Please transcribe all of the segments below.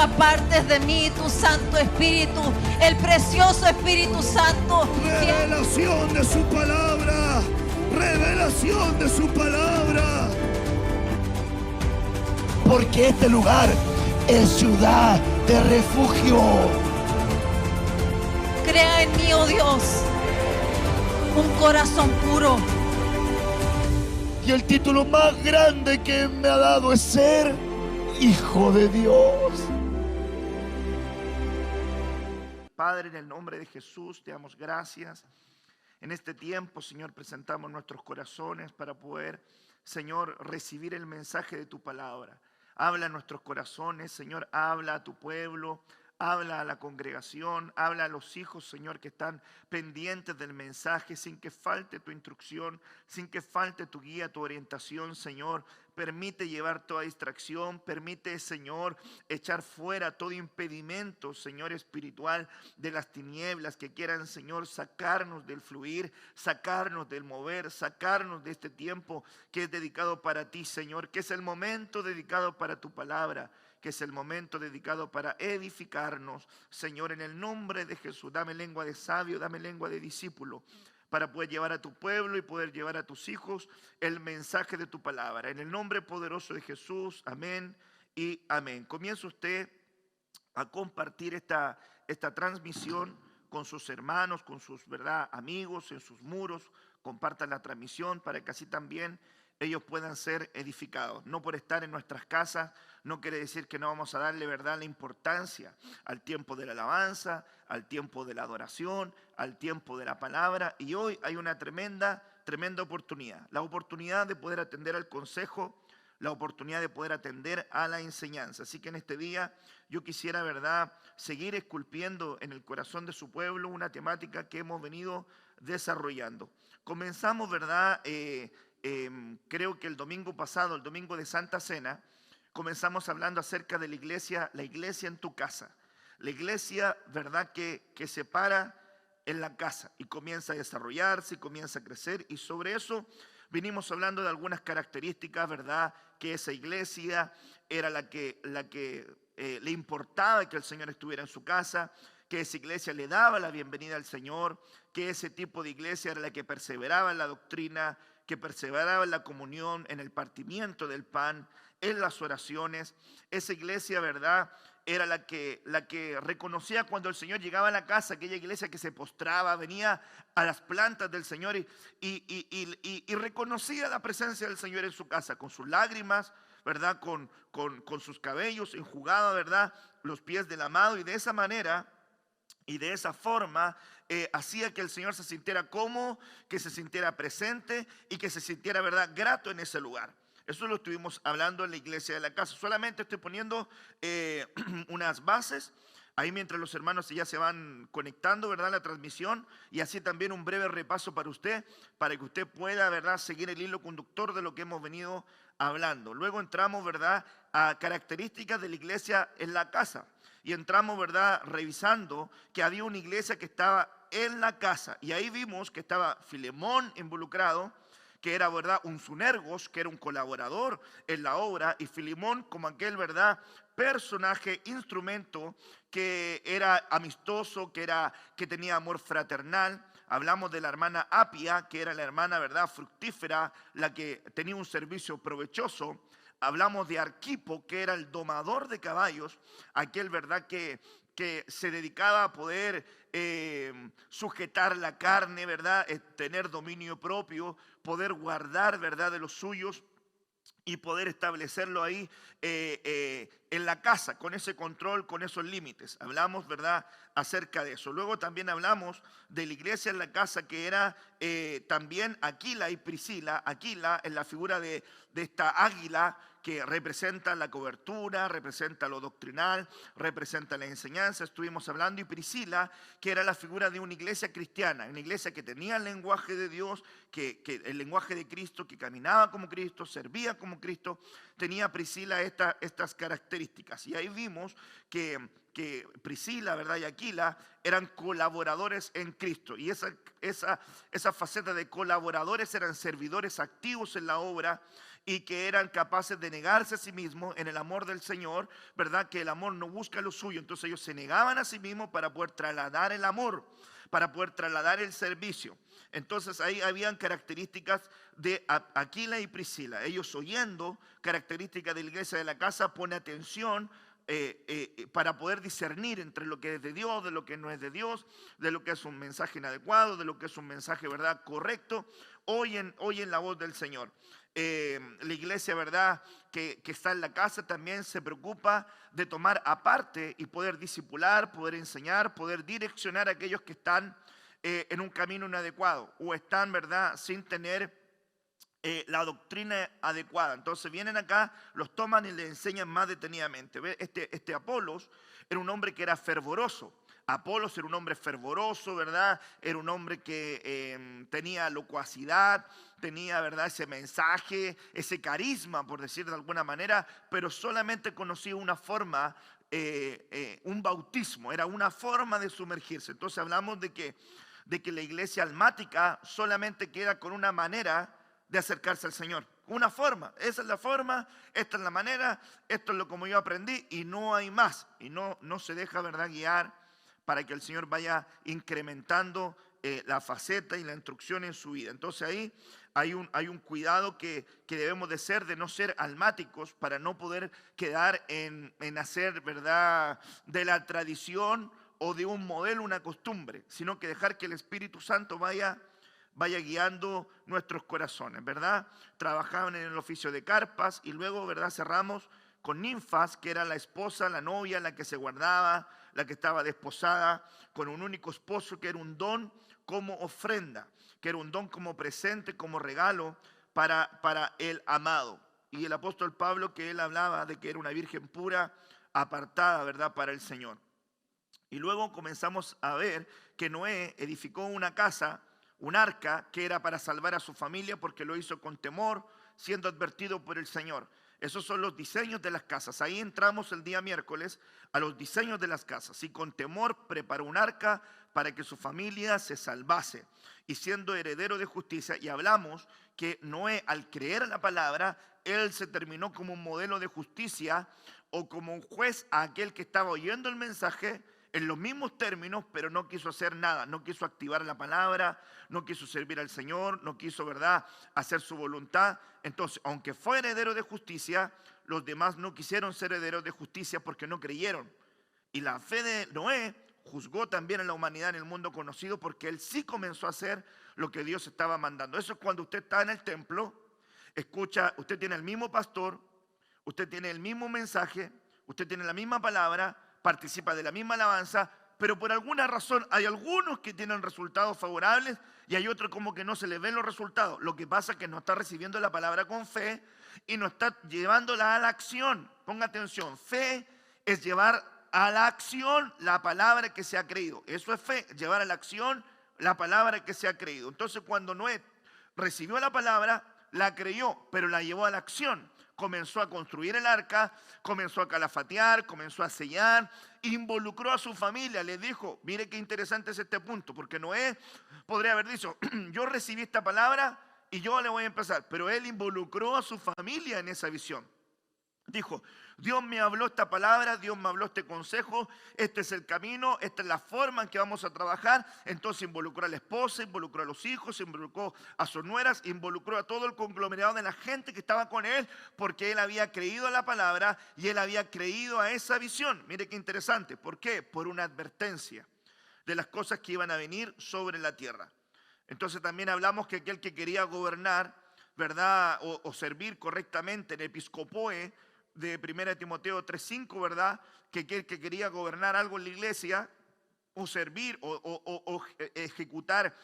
apartes de mí tu Santo Espíritu, el precioso Espíritu Santo. Revelación de su palabra. Revelación de su palabra. Porque este lugar es ciudad de refugio. Crea en mí, oh Dios, un corazón puro. Y el título más grande que me ha dado es ser hijo de Dios. Padre, en el nombre de Jesús te damos gracias. En este tiempo, Señor, presentamos nuestros corazones para poder, Señor, recibir el mensaje de tu palabra. Habla a nuestros corazones, Señor, habla a tu pueblo, habla a la congregación, habla a los hijos, Señor, que están pendientes del mensaje, sin que falte tu instrucción, sin que falte tu guía, tu orientación, Señor. Permite llevar toda distracción, permite, Señor, echar fuera todo impedimento, Señor, espiritual de las tinieblas que quieran, Señor, sacarnos del fluir, sacarnos del mover, sacarnos de este tiempo que es dedicado para ti, Señor, que es el momento dedicado para tu palabra, que es el momento dedicado para edificarnos. Señor, en el nombre de Jesús, dame lengua de sabio, dame lengua de discípulo, para poder llevar a tu pueblo y poder llevar a tus hijos el mensaje de tu palabra. En el nombre poderoso de Jesús, amén y amén. Comienza usted a compartir esta transmisión con sus hermanos, con sus amigos, en sus muros. Compartan la transmisión para que así también ellos puedan ser edificados. No por estar en nuestras casas, no quiere decir que no vamos a darle la importancia al tiempo de la alabanza, al tiempo de la adoración, al tiempo de la palabra. Y hoy hay una tremenda oportunidad. La oportunidad de poder atender al consejo, la oportunidad de poder atender a la enseñanza. Así que en este día yo quisiera, seguir esculpiendo en el corazón de su pueblo una temática que hemos venido desarrollando. Comenzamos, creo que el domingo pasado, el domingo de Santa Cena, comenzamos hablando acerca de la iglesia en tu casa. La iglesia, que se para en la casa y comienza a desarrollarse y comienza a crecer. Y sobre eso vinimos hablando de algunas características, que esa iglesia era la que le importaba que el Señor estuviera en su casa, que esa iglesia le daba la bienvenida al Señor, que ese tipo de iglesia era la que perseveraba en la doctrina, que perseveraba en la comunión, en el partimiento del pan, en las oraciones. Esa iglesia, era la que reconocía cuando el Señor llegaba a la casa, aquella iglesia que se postraba, venía a las plantas del Señor y reconocía la presencia del Señor en su casa, con sus lágrimas, con sus cabellos, enjugaba, los pies del amado, y de esa manera y de esa forma hacía que el Señor se sintiera cómodo, que se sintiera presente y que se sintiera, grato en ese lugar. Eso lo estuvimos hablando en la iglesia de la casa. Solamente estoy poniendo unas bases ahí mientras los hermanos ya se van conectando, la transmisión, y así también un breve repaso para usted, para que usted pueda, seguir el hilo conductor de lo que hemos venido hablando. Luego entramos, a características de la iglesia en la casa. Y entramos, revisando que había una iglesia que estaba en la casa. Y ahí vimos que estaba Filemón involucrado, que era, un sunergos, que era un colaborador en la obra. Y Filemón como aquel, personaje, instrumento, que era amistoso, que tenía amor fraternal. Hablamos de la hermana Apia, que era la hermana, fructífera, la que tenía un servicio provechoso. Hablamos de Arquipo, que era el domador de caballos, aquel, que se dedicaba a poder sujetar la carne, tener dominio propio, poder guardar, de los suyos y poder establecerlo ahí en la casa, con ese control, con esos límites. Hablamos, acerca de eso. Luego también hablamos de la iglesia en la casa, que era también Aquila y Priscila. Aquila en la figura de esta águila, que representa la cobertura, representa lo doctrinal, representa la enseñanza. Estuvimos hablando, y Priscila, que era la figura de una iglesia cristiana, una iglesia que tenía el lenguaje de Dios, que el lenguaje de Cristo, que caminaba como Cristo, servía como Cristo. Tenía Priscila estas características. Y ahí vimos que que Priscila, ¿verdad? Y Aquila eran colaboradores en Cristo. Y esa faceta de colaboradores eran servidores activos en la obra y que eran capaces de negarse a sí mismos en el amor del Señor, ¿verdad? Que el amor no busca lo suyo. Entonces ellos se negaban a sí mismos para poder trasladar el amor, para poder trasladar el servicio. Entonces ahí habían características de Aquila y Priscila. Ellos, oyendo características de la iglesia de la casa, pone atención para poder discernir entre lo que es de Dios, de lo que no es de Dios, de lo que es un mensaje inadecuado, de lo que es un mensaje, ¿verdad?, correcto. Oyen la voz del Señor. La iglesia, ¿verdad?, que está en la casa también se preocupa de tomar aparte y poder discipular, poder enseñar, poder direccionar a aquellos que están en un camino inadecuado o están, ¿verdad?, sin tener la doctrina adecuada. Entonces vienen acá, los toman y les enseñan más detenidamente. ¿Ve? Este Apolos era un hombre que era fervoroso. Apolos era un hombre fervoroso, ¿verdad? Era un hombre que tenía locuacidad, tenía, ¿verdad?, ese mensaje, ese carisma, por decir de alguna manera, pero solamente conocía una forma, un bautismo, era una forma de sumergirse. Entonces hablamos de que la iglesia almática solamente queda con una manera de acercarse al Señor. Una forma, esa es la forma, esta es la manera, esto es lo como yo aprendí y no hay más. Y no se deja, ¿verdad?, guiar para que el Señor vaya incrementando la faceta y la instrucción en su vida. Entonces ahí hay un cuidado que debemos de ser, de no ser almáticos, para no poder quedar en hacer, ¿verdad?, de la tradición o de un modelo una costumbre, sino que dejar que el Espíritu Santo vaya guiando nuestros corazones, ¿verdad? Trabajaban en el oficio de carpas y luego, ¿verdad?, cerramos con Ninfas, que era la esposa, la novia, la que se guardaba, la que estaba desposada con un único esposo, que era un don como ofrenda, que era un don como presente, como regalo para el amado. Y el apóstol Pablo, que él hablaba de que era una virgen pura, apartada, ¿verdad?, para el Señor. Y luego comenzamos a ver que Noé edificó una casa, un arca, que era para salvar a su familia, porque lo hizo con temor, siendo advertido por el Señor. Esos son los diseños de las casas. Ahí entramos el día miércoles a los diseños de las casas. Y con temor preparó un arca para que su familia se salvase, y siendo heredero de justicia. Y hablamos que Noé, al creer en la palabra, él se terminó como un modelo de justicia o como un juez a aquel que estaba oyendo el mensaje en los mismos términos, pero no quiso hacer nada, no quiso activar la palabra, no quiso servir al Señor, no quiso, ¿verdad?, hacer su voluntad. Entonces, aunque fue heredero de justicia, los demás no quisieron ser herederos de justicia porque no creyeron. Y la fe de Noé juzgó también a la humanidad en el mundo conocido, porque él sí comenzó a hacer lo que Dios estaba mandando. Eso es cuando usted está en el templo, escucha, usted tiene el mismo pastor, usted tiene el mismo mensaje, usted tiene la misma palabra, participa de la misma alabanza, pero por alguna razón hay algunos que tienen resultados favorables y hay otros como que no se les ven los resultados. Lo que pasa es que no está recibiendo la palabra con fe y no está llevándola a la acción. Ponga atención, fe es llevar a la acción la palabra que se ha creído. Eso es fe, llevar a la acción la palabra que se ha creído. Entonces cuando Noé recibió la palabra, la creyó, pero la llevó a la acción. Comenzó a construir el arca, comenzó a calafatear, comenzó a sellar, involucró a su familia, les dijo, mire qué interesante es este punto, porque Noé podría haber dicho, yo recibí esta palabra y yo le voy a empezar, pero él involucró a su familia en esa visión. Dijo, Dios me habló esta palabra, Dios me habló este consejo, este es el camino, esta es la forma en que vamos a trabajar. Entonces involucró a la esposa, involucró a los hijos, involucró a sus nueras, involucró a todo el conglomerado de la gente que estaba con él, porque él había creído a la palabra y él había creído a esa visión. Mire qué interesante, ¿por qué? Por una advertencia de las cosas que iban a venir sobre la tierra. Entonces también hablamos que aquel que quería gobernar, ¿verdad?, o servir correctamente en episcopoe, de 1 Timoteo 3:5, ¿verdad?, que aquel que quería gobernar algo en la iglesia o servir o ejecutar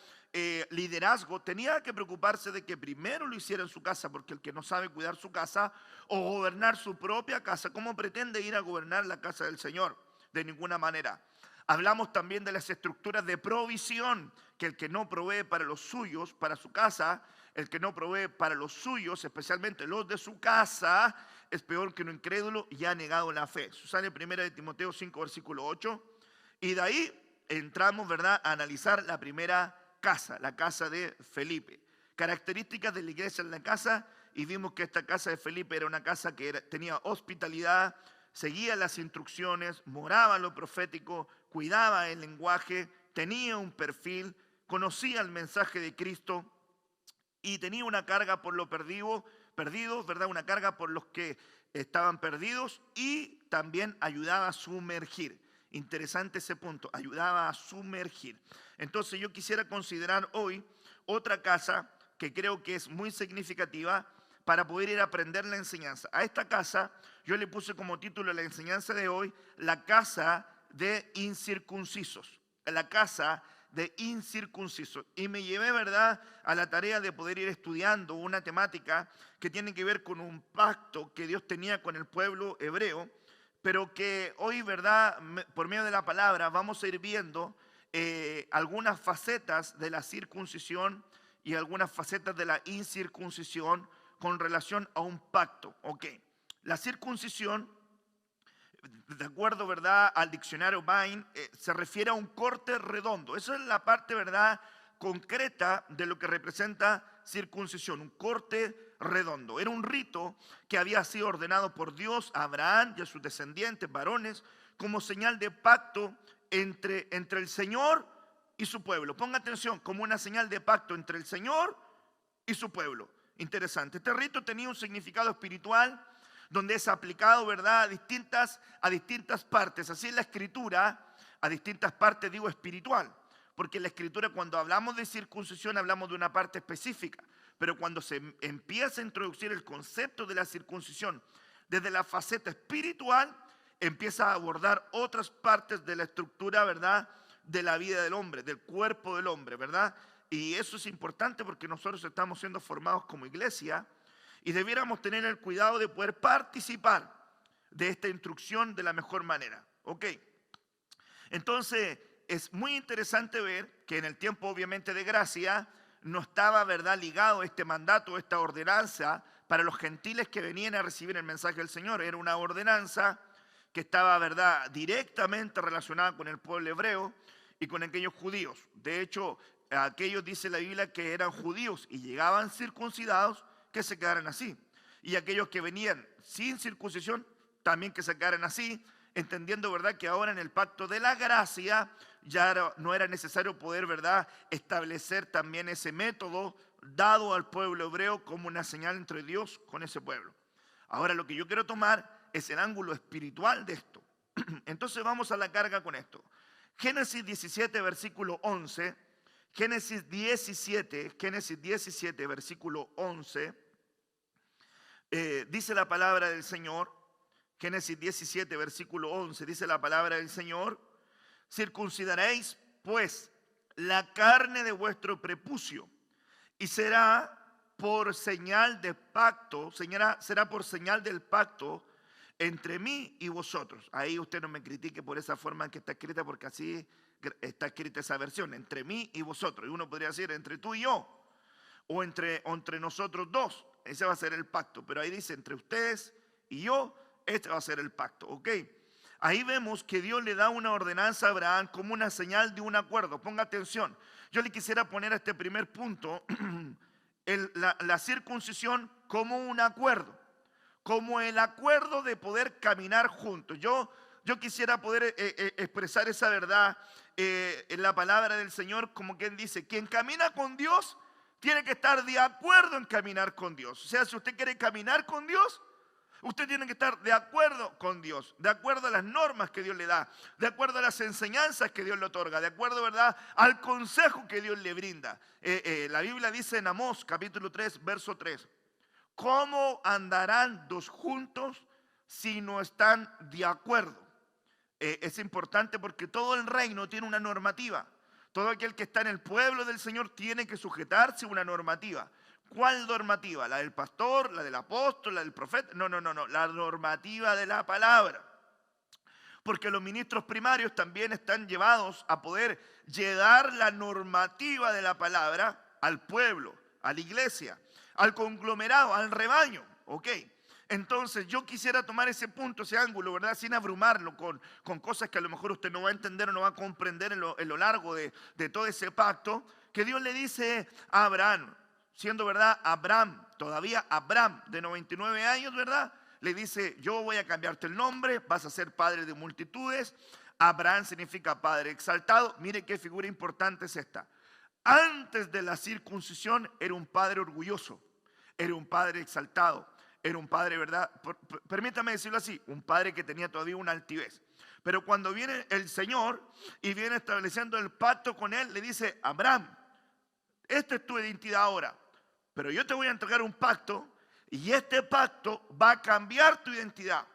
liderazgo, tenía que preocuparse de que primero lo hiciera en su casa, porque el que no sabe cuidar su casa o gobernar su propia casa, ¿cómo pretende ir a gobernar la casa del Señor? De ninguna manera. Hablamos también de las estructuras de provisión que el que no provee para los suyos, para su casa, el que no provee para los suyos, especialmente los de su casa, es peor que un incrédulo y ha negado la fe. Eso sale en 1 Timoteo 5, versículo 8. Y de ahí entramos, ¿verdad?, a analizar la primera casa, la casa de Felipe. Características de la iglesia en la casa, y vimos que esta casa de Felipe era una casa que tenía hospitalidad, seguía las instrucciones, moraba lo profético, cuidaba el lenguaje, tenía un perfil, conocía el mensaje de Cristo y tenía una carga por los perdidos, ¿verdad? Una carga por los que estaban perdidos, y también ayudaba a sumergir. Interesante ese punto, ayudaba a sumergir. Entonces yo quisiera considerar hoy otra casa que creo que es muy significativa para poder ir a aprender la enseñanza. A esta casa yo le puse como título a la enseñanza de hoy, la casa de incircuncisos. La casa de incircuncisos. Y me llevé, ¿verdad?, a la tarea de poder ir estudiando una temática que tiene que ver con un pacto que Dios tenía con el pueblo hebreo, pero que hoy, ¿verdad?, por medio de la palabra vamos a ir viendo algunas facetas de la circuncisión y algunas facetas de la incircuncisión con relación a un pacto. Ok, la circuncisión, de acuerdo, ¿verdad?, al diccionario Vine, se refiere a un corte redondo. Esa es la parte, ¿verdad?, concreta de lo que representa circuncisión, un corte redondo. Era un rito que había sido ordenado por Dios a Abraham y a sus descendientes varones como señal de pacto entre el Señor y su pueblo. Ponga atención, como una señal de pacto entre el Señor y su pueblo. Interesante. Este rito tenía un significado espiritual donde es aplicado, ¿verdad?, a distintas partes. Así es la escritura, a distintas partes, digo espiritual, porque en la escritura, cuando hablamos de circuncisión, hablamos de una parte específica, pero cuando se empieza a introducir el concepto de la circuncisión desde la faceta espiritual, empieza a abordar otras partes de la estructura, ¿verdad?, de la vida del hombre, del cuerpo del hombre, ¿verdad? Y eso es importante porque nosotros estamos siendo formados como iglesia y debiéramos tener el cuidado de poder participar de esta instrucción de la mejor manera. Ok, entonces es muy interesante ver que en el tiempo, obviamente, de gracia no estaba, ¿verdad?, ligado este mandato, esta ordenanza para los gentiles que venían a recibir el mensaje del Señor. Era una ordenanza que estaba, ¿verdad?, directamente relacionada con el pueblo hebreo y con aquellos judíos. De hecho, aquellos, dice la Biblia, que eran judíos y llegaban circuncidados, que se quedaran así. Y aquellos que venían sin circuncisión, también que se quedaran así, entendiendo, ¿verdad?, que ahora en el pacto de la gracia ya no era necesario poder, ¿verdad?, establecer también ese método dado al pueblo hebreo como una señal entre Dios con ese pueblo. Ahora lo que yo quiero tomar es el ángulo espiritual de esto. Entonces vamos a la carga con esto. Génesis 17, versículo 11. Génesis 17, versículo 11. Dice la palabra del Señor. Génesis 17, versículo 11. Dice la palabra del Señor. Circuncidaréis, pues, la carne de vuestro prepucio, y será por señal de pacto, será por señal del pacto entre mí y vosotros. Ahí usted no me critique por esa forma en que está escrita, porque así está escrita esa versión, entre mí y vosotros. Y uno podría decir entre tú y yo, o entre nosotros dos. Ese va a ser el pacto, pero ahí dice entre ustedes y yo, este va a ser el pacto, ¿ok? Ahí vemos que Dios le da una ordenanza a Abraham como una señal de un acuerdo. Ponga atención, yo le quisiera poner a este primer punto la circuncisión como un acuerdo, como el acuerdo de poder caminar juntos. Yo quisiera poder expresar esa verdad en la palabra del Señor, como quien dice, quien camina con Dios tiene que estar de acuerdo en caminar con Dios. O sea, si usted quiere caminar con Dios, usted tiene que estar de acuerdo con Dios, de acuerdo a las normas que Dios le da, de acuerdo a las enseñanzas que Dios le otorga, de acuerdo, ¿verdad?, al consejo que Dios le brinda. La Biblia dice en Amós, capítulo 3, verso 3, ¿cómo andarán dos juntos si no están de acuerdo? Es importante porque todo el reino tiene una normativa. Todo aquel que está en el pueblo del Señor tiene que sujetarse a una normativa. ¿Cuál normativa? ¿La del pastor? ¿La del apóstol? ¿La del profeta? No. La normativa de la palabra. Porque los ministros primarios también están llevados a poder llevar la normativa de la palabra al pueblo, a la iglesia, al conglomerado, al rebaño. ¿Ok? Entonces yo quisiera tomar ese punto, ese ángulo, ¿verdad? Sin abrumarlo con cosas que a lo mejor usted no va a entender o no va a comprender en lo largo de todo ese pacto, que Dios le dice a Abraham, siendo, ¿verdad? Abraham, todavía Abraham de 99 años, ¿verdad? Le dice, yo voy a cambiarte el nombre, vas a ser padre de multitudes. Abraham significa padre exaltado. Mire qué figura importante es esta. Antes de la circuncisión era un padre orgulloso, era un padre exaltado, era un padre, ¿verdad? Permítame decirlo así, un padre que tenía todavía una altivez. Pero cuando viene el Señor y viene estableciendo el pacto con él, le dice, Abraham, esta es tu identidad ahora, pero yo te voy a entregar un pacto y este pacto va a cambiar tu identidad,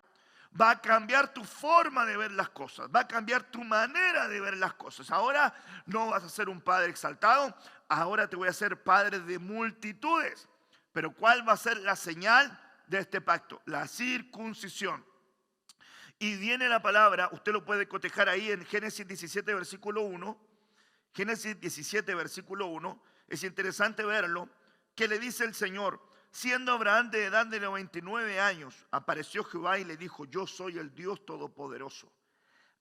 va a cambiar tu forma de ver las cosas, va a cambiar tu manera de ver las cosas. Ahora no vas a ser un padre exaltado, ahora te voy a hacer padre de multitudes. Pero ¿cuál va a ser la señal de este pacto? La circuncisión. Y viene la palabra, usted lo puede cotejar ahí en Génesis 17, versículo 1. Génesis 17, versículo 1. Es interesante verlo, que le dice el Señor, siendo Abraham de edad de 99 años, apareció Jehová y le dijo, yo soy el Dios Todopoderoso.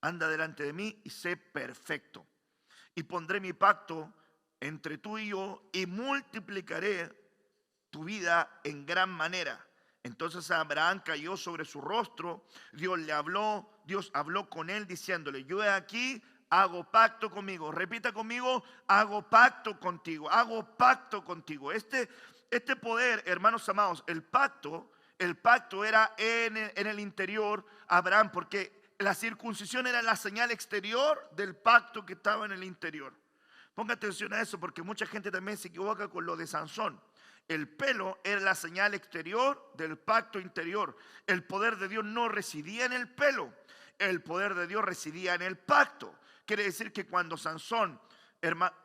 Anda delante de mí y sé perfecto. Y pondré mi pacto entre tú y yo y multiplicaré tu vida en gran manera. Entonces Abraham cayó sobre su rostro, Dios habló con él diciéndole, yo he aquí, hago pacto conmigo. Repita conmigo, hago pacto contigo, hago pacto contigo. Este poder, hermanos amados, el pacto era en el interior, Abraham, porque la circuncisión era la señal exterior del pacto que estaba en el interior. Ponga atención a eso, porque mucha gente también se equivoca con lo de Sansón. El pelo era la señal exterior del pacto interior. El poder de Dios no residía en el pelo, el poder de Dios residía en el pacto. Quiere decir que cuando Sansón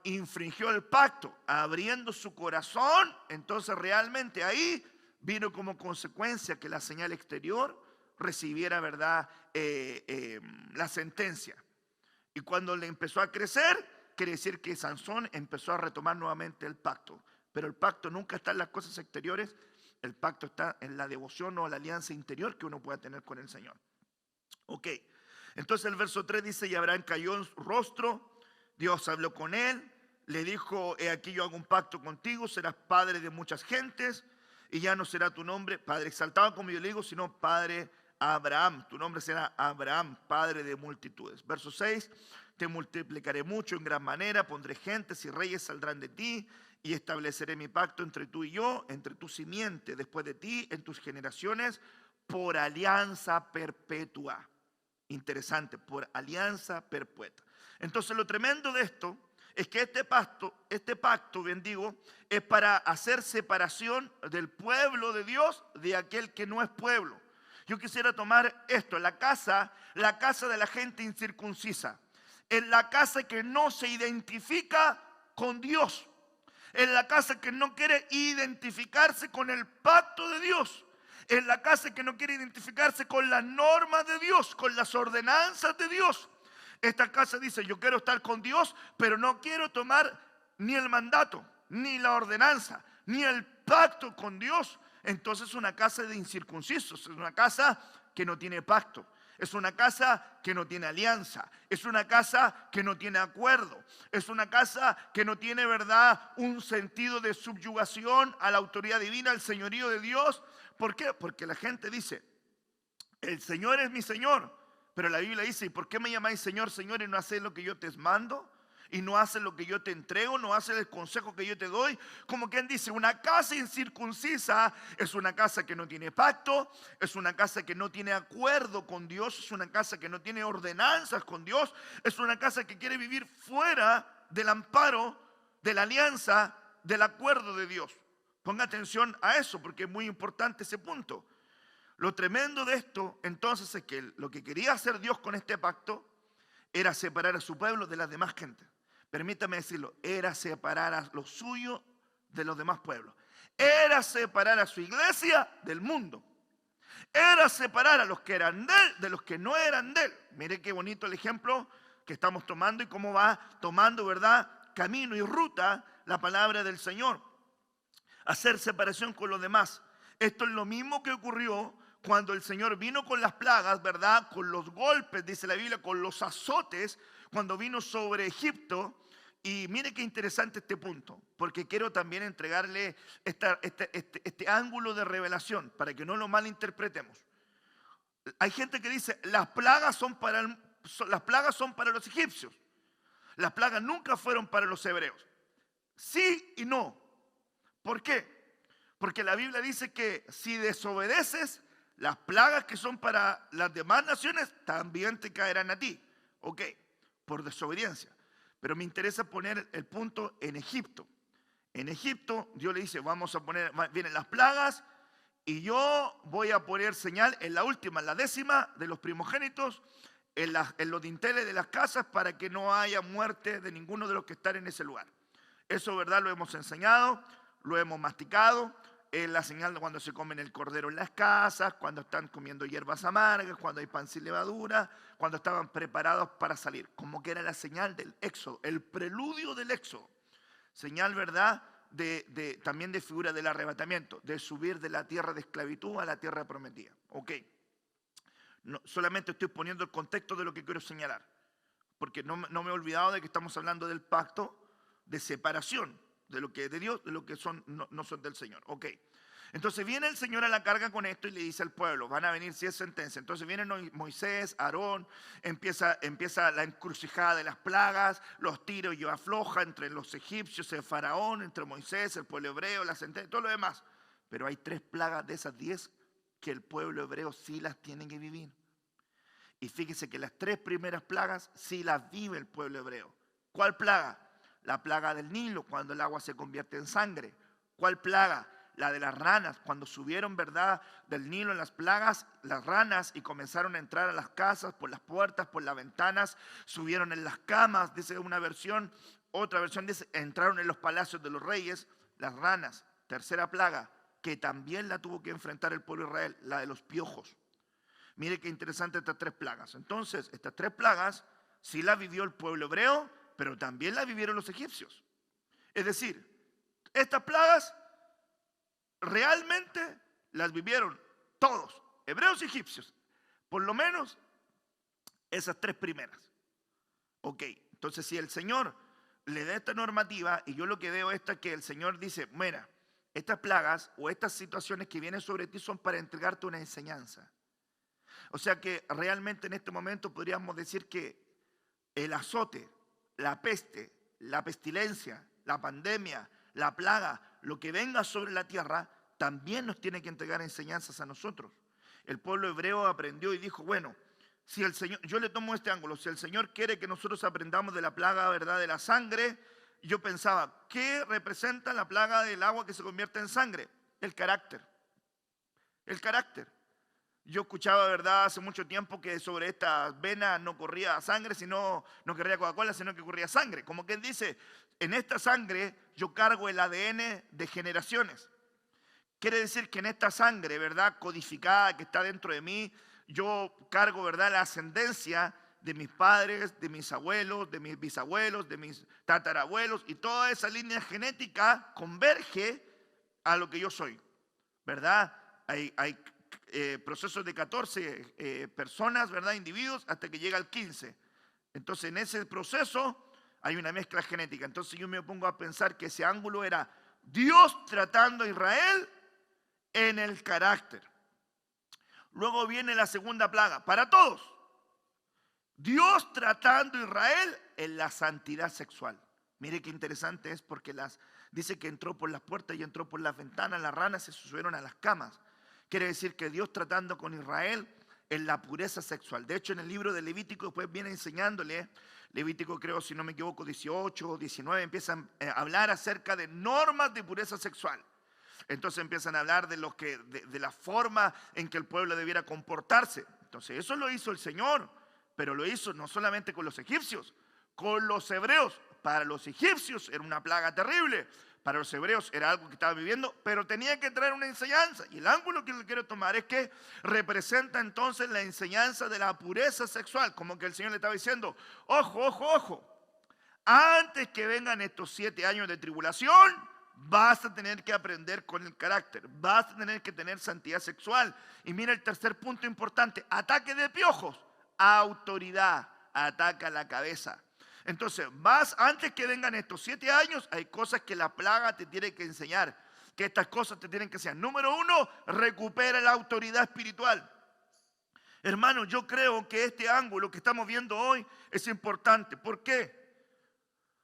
infringió el pacto, abriendo su corazón, entonces realmente ahí vino como consecuencia que la señal exterior recibiera, ¿verdad? La sentencia. Y cuando le empezó a crecer, quiere decir que Sansón empezó a retomar nuevamente el pacto. Pero el pacto nunca está en las cosas exteriores, el pacto está en la devoción o la alianza interior que uno pueda tener con el Señor. Ok, entonces el verso 3 dice, y Abraham cayó en su rostro, Dios habló con él, le dijo, he aquí yo hago un pacto contigo, serás padre de muchas gentes, y ya no será tu nombre padre exaltado como yo le digo, sino padre Abraham, tu nombre será Abraham, padre de multitudes. Verso 6, te multiplicaré mucho en gran manera, pondré gentes y reyes saldrán de ti, y estableceré mi pacto entre tú y yo, entre tu simiente después de ti, en tus generaciones, por alianza perpetua. Interesante, por alianza perpetua. Entonces lo tremendo de esto es que este pacto, bien digo, es para hacer separación del pueblo de Dios de aquel que no es pueblo. Yo quisiera tomar esto, la casa de la gente incircuncisa, en la casa que no se identifica con Dios, en la casa que no quiere identificarse con el pacto de Dios, en la casa que no quiere identificarse con las normas de Dios, con las ordenanzas de Dios. Esta casa dice, yo quiero estar con Dios, pero no quiero tomar ni el mandato, ni la ordenanza, ni el pacto con Dios. Entonces es una casa de incircuncisos, es una casa que no tiene pacto. Es una casa que no tiene alianza, es una casa que no tiene acuerdo, es una casa que no tiene, ¿verdad?, un sentido de subyugación a la autoridad divina, al señorío de Dios. ¿Por qué? Porque la gente dice, el Señor es mi Señor, pero la Biblia dice, ¿y por qué me llamáis Señor, Señor, y no hacéis lo que yo te mando? Y no haces lo que yo te entrego, no haces el consejo que yo te doy. Como quien dice, una casa incircuncisa es una casa que no tiene pacto, es una casa que no tiene acuerdo con Dios, es una casa que no tiene ordenanzas con Dios, es una casa que quiere vivir fuera del amparo, de la alianza, del acuerdo de Dios. Ponga atención a eso porque es muy importante ese punto. Lo tremendo de esto entonces es que lo que quería hacer Dios con este pacto era separar a su pueblo de las demás gentes. Permítame decirlo, era separar a los suyos de los demás pueblos. Era separar a su iglesia del mundo. Era separar a los que eran de él de los que no eran de él. Mire qué bonito el ejemplo que estamos tomando y cómo va tomando, ¿verdad?, camino y ruta la palabra del Señor. Hacer separación con los demás. Esto es lo mismo que ocurrió cuando el Señor vino con las plagas, ¿verdad?, con los golpes, dice la Biblia, con los azotes, cuando vino sobre Egipto. Y mire qué interesante este punto, porque quiero también entregarle este ángulo de revelación para que no lo malinterpretemos. Hay gente que dice, las plagas son para los egipcios. Las plagas nunca fueron para los hebreos. Sí y no. ¿Por qué? Porque la Biblia dice que si desobedeces, las plagas que son para las demás naciones también te caerán a ti. Ok, por desobediencia. Pero me interesa poner el punto en Egipto. En Egipto, Dios le dice, vamos a poner, vienen las plagas y yo voy a poner señal en la última, en la 10ª de los primogénitos, en los dinteles de las casas, para que no haya muerte de ninguno de los que están en ese lugar. Eso, ¿verdad?, lo hemos enseñado, lo hemos masticado. Es la señal de cuando se comen el cordero en las casas, cuando están comiendo hierbas amargas, cuando hay pan sin levadura, cuando estaban preparados para salir. Como que era la señal del éxodo, el preludio del éxodo. Señal, ¿verdad?, también de figura del arrebatamiento, de subir de la tierra de esclavitud a la tierra prometida. Ok. No, solamente estoy poniendo el contexto de lo que quiero señalar, porque no me he olvidado de que estamos hablando del pacto de separación de lo que es de Dios, de lo que no son del Señor. Ok. Entonces viene el Señor a la carga con esto y le dice al pueblo, van a venir 10 sentencias. Entonces viene Moisés, Aarón, empieza la encrucijada de las plagas, los tiros y afloja entre los egipcios, el faraón, entre Moisés, el pueblo hebreo, la sentencia, todo lo demás. Pero hay 3 plagas de esas 10 que el pueblo hebreo sí las tiene que vivir. Y fíjese que las 3 primeras plagas sí las vive el pueblo hebreo. ¿Cuál plaga? La plaga del Nilo, cuando el agua se convierte en sangre. ¿Cuál plaga? La de las ranas, cuando subieron, ¿verdad?, del Nilo en las plagas, las ranas, y comenzaron a entrar a las casas, por las puertas, por las ventanas, subieron en las camas, dice una versión. Otra versión dice, entraron en los palacios de los reyes, las ranas. Tercera plaga, que también la tuvo que enfrentar el pueblo de Israel, la de los piojos. Mire qué interesante estas 3 plagas. Entonces, estas 3 plagas sí las vivió el pueblo hebreo, pero también las vivieron los egipcios. Es decir, estas plagas realmente las vivieron todos, hebreos y egipcios. Por lo menos esas 3 primeras. Ok, entonces si el Señor le da esta normativa, y yo lo que veo es que el Señor dice, mira, estas plagas o estas situaciones que vienen sobre ti son para entregarte una enseñanza. O sea que realmente en este momento podríamos decir que el azote, la peste, la pestilencia, la pandemia, la plaga, lo que venga sobre la tierra, también nos tiene que entregar enseñanzas a nosotros. El pueblo hebreo aprendió y dijo, bueno, si el Señor, yo le tomo este ángulo, si el Señor quiere que nosotros aprendamos de la plaga, ¿verdad?, de la sangre, yo pensaba, ¿qué representa la plaga del agua que se convierte en sangre? El carácter. El carácter. Yo escuchaba, ¿verdad?, hace mucho tiempo que sobre estas venas no corría sangre, no corría Coca-Cola, sino que corría sangre. Como que él dice, en esta sangre yo cargo el ADN de generaciones. Quiere decir que en esta sangre, ¿verdad?, codificada que está dentro de mí, yo cargo, ¿verdad?, la ascendencia de mis padres, de mis abuelos, de mis bisabuelos, de mis tatarabuelos, y toda esa línea genética converge a lo que yo soy, ¿verdad? Hay procesos de 14 personas, ¿verdad?, individuos, hasta que llega al 15. Entonces, en ese proceso hay una mezcla genética. Entonces yo me pongo a pensar que ese ángulo era Dios tratando a Israel en el carácter. Luego viene la segunda plaga, para todos. Dios tratando a Israel en la santidad sexual. Mire qué interesante es, porque dice que entró por las puertas y entró por las ventanas, las ranas se subieron a las camas. Quiere decir que Dios tratando con Israel en la pureza sexual. De hecho, en el libro de Levítico después viene enseñándole, Levítico creo, si no me equivoco, 18 o 19, empiezan a hablar acerca de normas de pureza sexual. Entonces empiezan a hablar de la forma en que el pueblo debiera comportarse. Entonces eso lo hizo el Señor, pero lo hizo no solamente con los egipcios, con los hebreos. Para los egipcios era una plaga terrible, para los hebreos era algo que estaba viviendo, pero tenía que traer una enseñanza. Y el ángulo que le quiero tomar es que representa entonces la enseñanza de la pureza sexual, como que el Señor le estaba diciendo, ojo, ojo, ojo, antes que vengan estos 7 años de tribulación, vas a tener que aprender con el carácter, vas a tener que tener santidad sexual. Y mira el tercer punto importante, ataque de piojos, autoridad, ataca la cabeza. Entonces, antes que vengan estos 7 años, hay cosas que la plaga te tiene que enseñar, que estas cosas te tienen que enseñar. Número 1, recupera la autoridad espiritual. Hermano, yo creo que este ángulo que estamos viendo hoy es importante. ¿Por qué?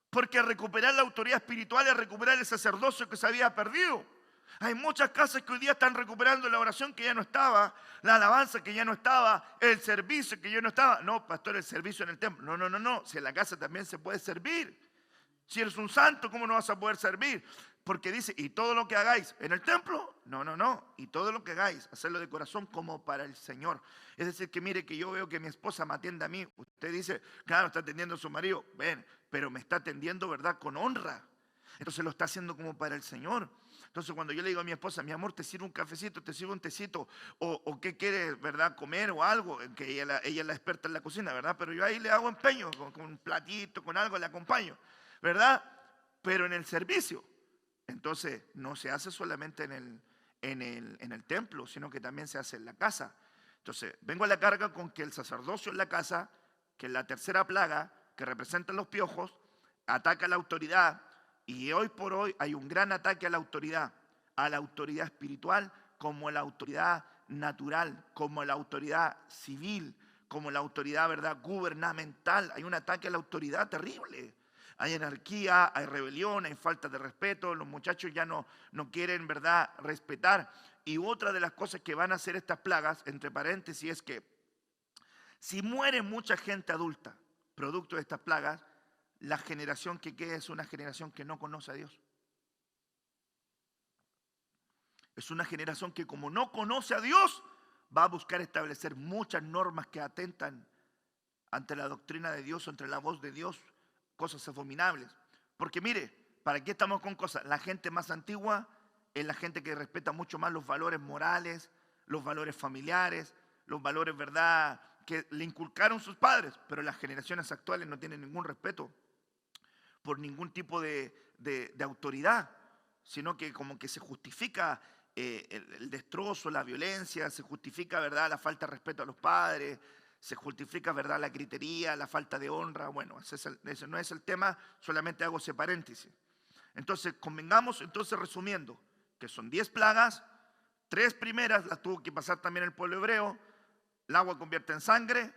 Porque recuperar la autoridad espiritual es recuperar el sacerdocio que se había perdido. Hay muchas casas que hoy día están recuperando la oración que ya no estaba, la alabanza que ya no estaba, el servicio que ya no estaba. No, pastor, el servicio en el templo. No. Si en la casa también se puede servir. Si eres un santo, ¿cómo no vas a poder servir? Porque dice, y todo lo que hagáis en el templo, no. Y todo lo que hagáis, hacerlo de corazón como para el Señor. Es decir, que mire que yo veo que mi esposa me atiende a mí. Usted dice, claro, está atendiendo a su marido. Ven, pero me está atendiendo, ¿verdad? Con honra. Entonces lo está haciendo como para el Señor. Entonces cuando yo le digo a mi esposa, mi amor, te sirvo un cafecito, te sirvo un tecito, o qué quieres, ¿verdad? Comer o algo, que ella es la experta en la cocina, ¿verdad? Pero yo ahí le hago empeño, con un platito, con algo, le acompaño, ¿verdad? Pero en el servicio. Entonces no se hace solamente en el templo, sino que también se hace en la casa. Entonces vengo a la carga con que el sacerdocio en la casa, que es la tercera plaga, que representa los piojos, ataca la autoridad. Y hoy por hoy hay un gran ataque a la autoridad espiritual, como la autoridad natural, como la autoridad civil, como la autoridad, ¿verdad?, gubernamental. Hay un ataque a la autoridad terrible. Hay anarquía, hay rebelión, hay falta de respeto. Los muchachos ya no quieren, ¿verdad?, respetar. Y otra de las cosas que van a hacer estas plagas, entre paréntesis, es que si muere mucha gente adulta, producto de estas plagas, la generación que queda es una generación que no conoce a Dios. Es una generación que, como no conoce a Dios, va a buscar establecer muchas normas que atentan ante la doctrina de Dios, entre la voz de Dios, cosas abominables. Porque mire, ¿para qué estamos con cosas? La gente más antigua es la gente que respeta mucho más los valores morales, los valores familiares, los valores, ¿verdad?, que le inculcaron sus padres. Pero las generaciones actuales no tienen ningún respeto por ningún tipo de autoridad, sino que como que se justifica el destrozo, la violencia, se justifica, ¿verdad?, la falta de respeto a los padres, se justifica, ¿verdad?, la gritería, la falta de honra. Bueno, ese no es el tema, solamente hago ese paréntesis. Entonces, convengamos, entonces resumiendo, que son 10 plagas, 3 primeras las tuvo que pasar también el pueblo hebreo, el agua convierte en sangre,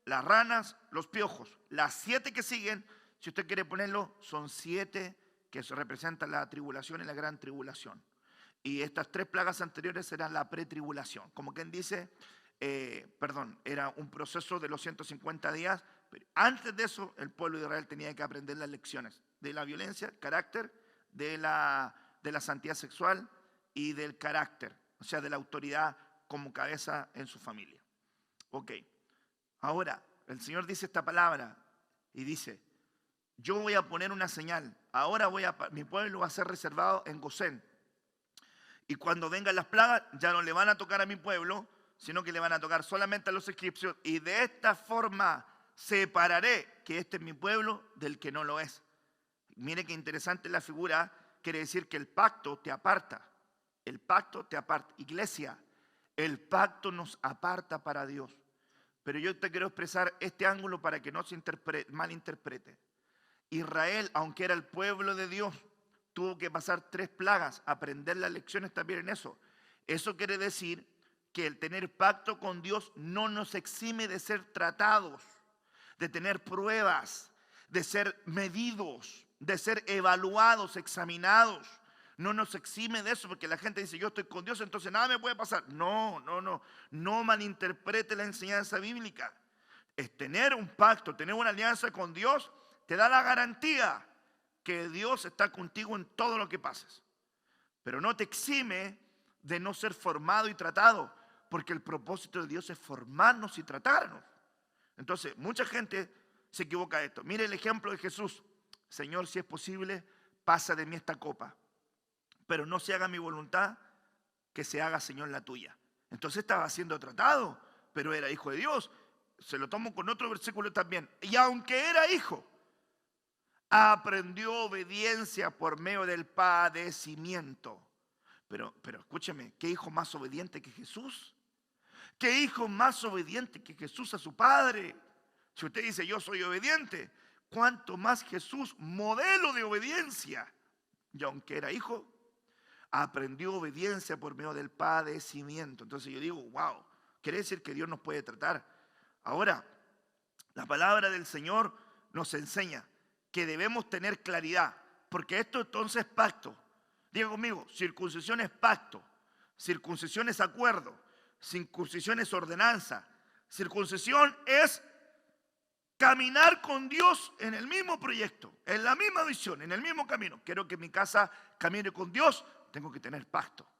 las ranas, los piojos. Las 7 que siguen, si usted quiere ponerlo, son 7 que representan la tribulación y la gran tribulación. Y estas 3 plagas anteriores serán la pretribulación. Como quien dice, era un proceso de los 150 días. Pero antes de eso, el pueblo de Israel tenía que aprender las lecciones de la violencia, el carácter, de la santidad sexual y del carácter, o sea, de la autoridad como cabeza en su familia. Ok, ahora el Señor dice esta palabra y dice, yo voy a poner una señal, ahora mi pueblo va a ser reservado en Gosén. Y cuando vengan las plagas, ya no le van a tocar a mi pueblo, sino que le van a tocar solamente a los egipcios. Y de esta forma separaré que este es mi pueblo del que no lo es. Mire qué interesante la figura, quiere decir que el pacto te aparta. El pacto te aparta. Iglesia, el pacto nos aparta para Dios. Pero yo te quiero expresar este ángulo para que no se malinterprete. Israel, aunque era el pueblo de Dios, tuvo que pasar 3 plagas, aprender las lecciones también en eso. Eso quiere decir que el tener pacto con Dios no nos exime de ser tratados, de tener pruebas, de ser medidos, de ser evaluados, examinados. No nos exime de eso, porque la gente dice, yo estoy con Dios, entonces nada me puede pasar. No malinterprete la enseñanza bíblica. Es tener un pacto, tener una alianza con Dios, te da la garantía que Dios está contigo en todo lo que pases. Pero no te exime de no ser formado y tratado, porque el propósito de Dios es formarnos y tratarnos. Entonces, mucha gente se equivoca de esto. Mire el ejemplo de Jesús. Señor, si es posible, pasa de mí esta copa. pero no se haga mi voluntad, que se haga, Señor, la tuya. Entonces estaba siendo tratado, pero era hijo de Dios. Se lo tomo con otro versículo también. Y aunque era hijo, aprendió obediencia por medio del padecimiento. Pero escúcheme, ¿qué hijo más obediente que Jesús? ¿Qué hijo más obediente que Jesús a su Padre? Si usted dice, yo soy obediente, ¿cuánto más Jesús, modelo de obediencia? Y aunque era hijo, aprendió obediencia por medio del padecimiento. Entonces yo digo, wow, quiere decir que Dios nos puede tratar. Ahora, la palabra del Señor nos enseña que debemos tener claridad, porque esto entonces es pacto. Diga conmigo, circuncisión es pacto, circuncisión es acuerdo, circuncisión es ordenanza, circuncisión es caminar con Dios en el mismo proyecto, en la misma visión, en el mismo camino. Quiero que mi casa camine con Dios, tengo que tener pacto,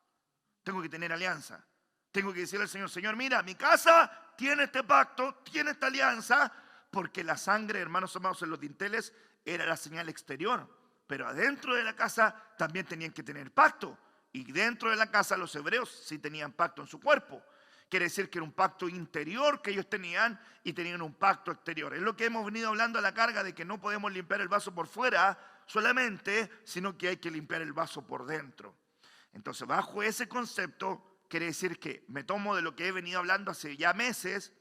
tengo que tener alianza. Tengo que decirle al Señor, Señor, mira, mi casa tiene este pacto, tiene esta alianza, porque la sangre, hermanos amados, en los dinteles era la señal exterior. Pero adentro de la casa también tenían que tener pacto. Y dentro de la casa los hebreos sí tenían pacto en su cuerpo. Quiere decir que era un pacto interior que ellos tenían y tenían un pacto exterior. Es lo que hemos venido hablando a la carga de que no podemos limpiar el vaso por fuera solamente, sino que hay que limpiar el vaso por dentro. Entonces, bajo ese concepto, quiere decir que me tomo de lo que he venido hablando hace ya meses,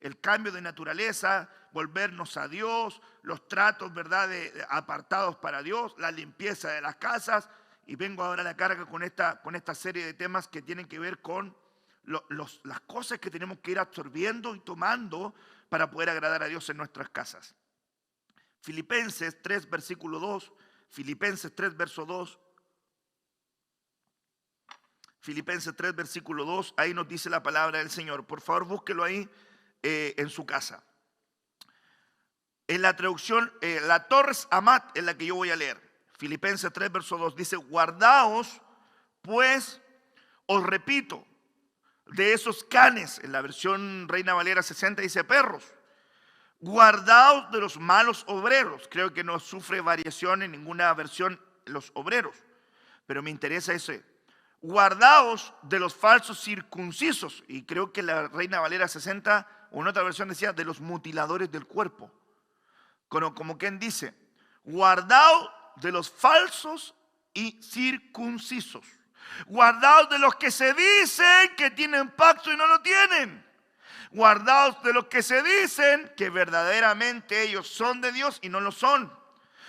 el cambio de naturaleza, volvernos a Dios, los tratos, ¿verdad?, apartados para Dios, la limpieza de las casas, y vengo ahora a la carga con esta serie de temas que tienen que ver con las cosas que tenemos que ir absorbiendo y tomando para poder agradar a Dios en nuestras casas. Filipenses 3, versículo 2, Filipenses 3, verso 2. Filipenses 3, versículo 2, ahí nos dice la palabra del Señor. Por favor, búsquelo ahí en su casa. En la traducción, la Torres Amat es la que yo voy a leer. Filipenses 3, verso 2, dice, guardaos, pues, os repito, de esos canes. En la versión Reina Valera 60 dice perros. Guardaos de los malos obreros. Creo que no sufre variación en ninguna versión los obreros, pero me interesa ese. Guardaos de los falsos circuncisos. Y creo que la Reina Valera 60 o en otra versión decía de los mutiladores del cuerpo. Como quien dice, guardaos de los falsos y circuncisos. Guardaos de los que se dicen que tienen pacto y no lo tienen. Guardaos de los que se dicen que verdaderamente ellos son de Dios y no lo son.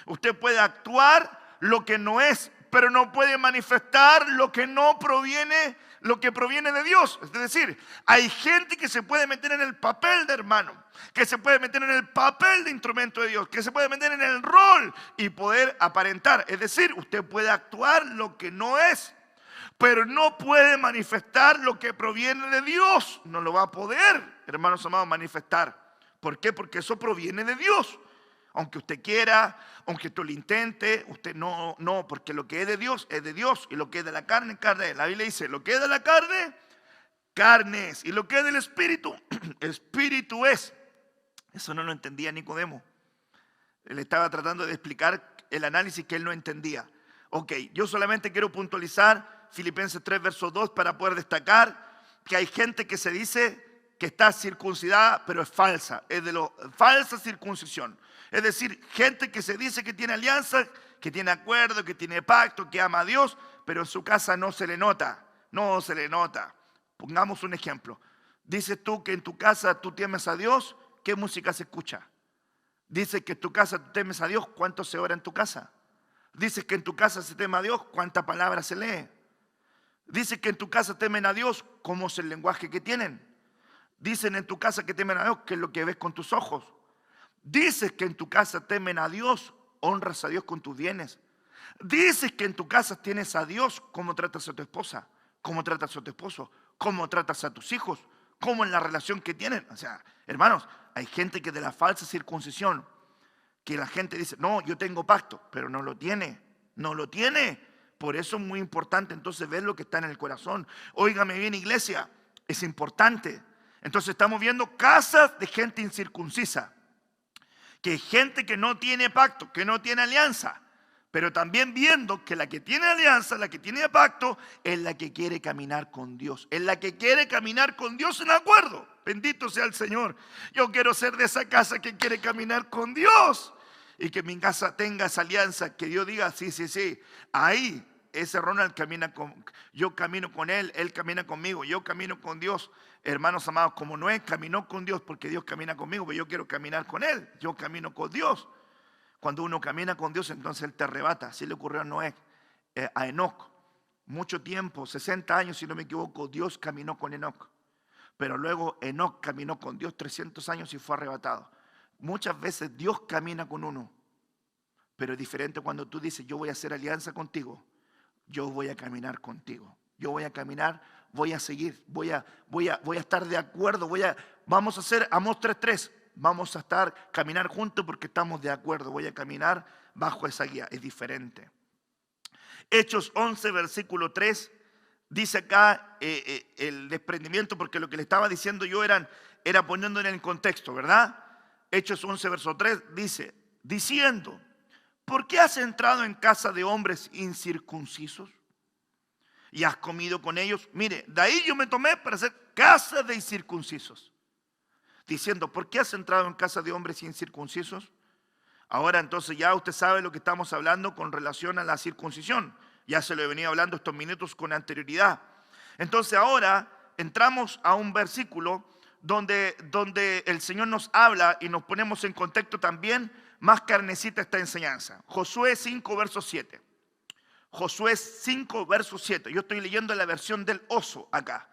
Usted puede actuar lo que no es, pero no puede manifestar lo que proviene de Dios. Es decir, hay gente que se puede meter en el papel de hermano, que se puede meter en el papel de instrumento de Dios, que se puede meter en el rol y poder aparentar. Es decir, usted puede actuar lo que no es, pero no puede manifestar lo que proviene de Dios. No lo va a poder, hermanos amados, manifestar. ¿Por qué? Porque eso proviene de Dios. Aunque usted quiera, aunque usted lo intente, usted no, porque lo que es de Dios y lo que es de la carne, carne es. La Biblia dice, lo que es de la carne, carne es, y lo que es del espíritu, espíritu es. Eso no lo entendía Nicodemo. Él estaba tratando de explicar el análisis que él no entendía. Ok, yo solamente quiero puntualizar Filipenses 3, verso 2 para poder destacar que hay gente que se dice que está circuncidada, pero es falsa, es de falsa circuncisión. Es decir, gente que se dice que tiene alianza, que tiene acuerdo, que tiene pacto, que ama a Dios, pero en su casa no se le nota, no se le nota. Pongamos un ejemplo. Dices tú que en tu casa tú temes a Dios, ¿qué música se escucha? Dices que en tu casa tú temes a Dios, ¿cuánto se ora en tu casa? Dices que en tu casa se teme a Dios, ¿cuánta palabra se lee? Dices que en tu casa temen a Dios, ¿cómo es el lenguaje que tienen? Dicen en tu casa que temen a Dios, ¿qué es lo que ves con tus ojos? Dices que en tu casa temen a Dios, honras a Dios con tus bienes. Dices que en tu casa tienes a Dios, ¿cómo tratas a tu esposa? ¿Cómo tratas a tu esposo? ¿Cómo tratas a tus hijos? ¿Cómo en la relación que tienen? O sea, hermanos, hay gente que de la falsa circuncisión, que la gente dice, no, yo tengo pacto, pero no lo tiene, no lo tiene. Por eso es muy importante entonces ver lo que está en el corazón. Óigame bien, iglesia, es importante. Entonces estamos viendo casas de gente incircuncisa, que gente que no tiene pacto, que no tiene alianza, pero también viendo que la que tiene alianza, la que tiene pacto, es la que quiere caminar con Dios. Es la que quiere caminar con Dios en acuerdo. Bendito sea el Señor. Yo quiero ser de esa casa que quiere caminar con Dios. Y que mi casa tenga esa alianza, que Dios diga, sí, sí, sí. Ahí, ese Ronald camina con, yo camino con él camina conmigo, yo camino con Dios. Hermanos amados, como Noé caminó con Dios porque Dios camina conmigo, pero yo quiero caminar con él, yo camino con Dios. Cuando uno camina con Dios, entonces Él te arrebata. Así le ocurrió a Noé, a Enoc. Mucho tiempo, 60 años si no me equivoco, Dios caminó con Enoc. Pero luego Enoc caminó con Dios 300 años y fue arrebatado. Muchas veces Dios camina con uno. Pero es diferente cuando tú dices, yo voy a hacer alianza contigo. Yo voy a caminar contigo. Yo voy a caminar, voy a seguir, voy a estar de acuerdo. Vamos a hacer Amós 3:3. Vamos a caminar juntos porque estamos de acuerdo. Voy a caminar bajo esa guía. Es diferente. Hechos 11, versículo 3. Dice acá el desprendimiento, porque lo que le estaba diciendo yo era poniéndolo en el contexto, ¿verdad? Hechos 11, verso 3 dice, diciendo, ¿por qué has entrado en casa de hombres incircuncisos y has comido con ellos? Mire, de ahí yo me tomé para hacer casa de incircuncisos. Diciendo, ¿por qué has entrado en casa de hombres incircuncisos? Ahora entonces ya usted sabe lo que estamos hablando con relación a la circuncisión. Ya se lo he venido hablando estos minutos con anterioridad. Entonces ahora entramos a un versículo donde el Señor nos habla y nos ponemos en contexto también más carnecita esta enseñanza. Josué 5, verso 7. Josué 5, verso 7. Yo estoy leyendo la versión del oso acá.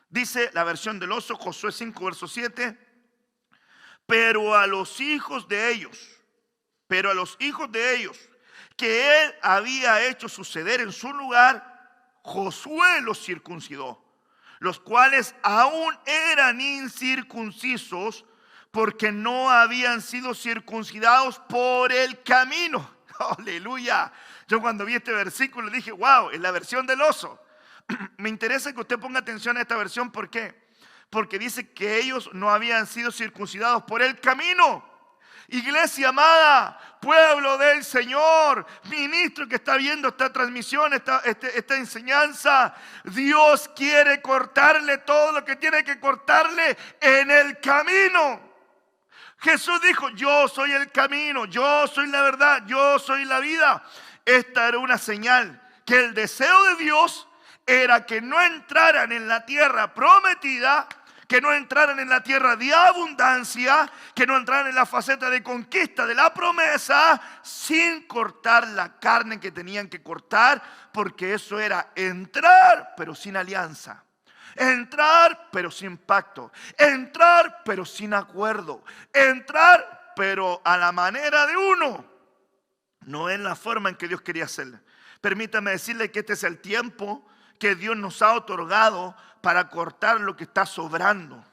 Dice la versión del oso, Josué 5, verso 7. Pero a los hijos de ellos, que él había hecho suceder en su lugar, Josué los circuncidó, los cuales aún eran incircuncisos, porque no habían sido circuncidados por el camino. Aleluya. Yo cuando vi este versículo dije, wow, es la versión del oso. Me interesa que usted ponga atención a esta versión. ¿Por qué? Porque dice que ellos no habían sido circuncidados por el camino. Iglesia amada, pueblo del Señor, ministro que está viendo esta transmisión, esta enseñanza, Dios quiere cortarle todo lo que tiene que cortarle en el camino. Jesús dijo, yo soy el camino, yo soy la verdad, yo soy la vida. Esta era una señal que el deseo de Dios era que no entraran en la tierra prometida, que no entraran en la tierra de abundancia, que no entraran en la faceta de conquista de la promesa, sin cortar la carne que tenían que cortar, porque eso era entrar pero sin alianza, entrar pero sin pacto, entrar pero sin acuerdo, entrar pero a la manera de uno, no en la forma en que Dios quería hacerla. Permítame decirle que este es el tiempo que Dios nos ha otorgado para cortar lo que está sobrando.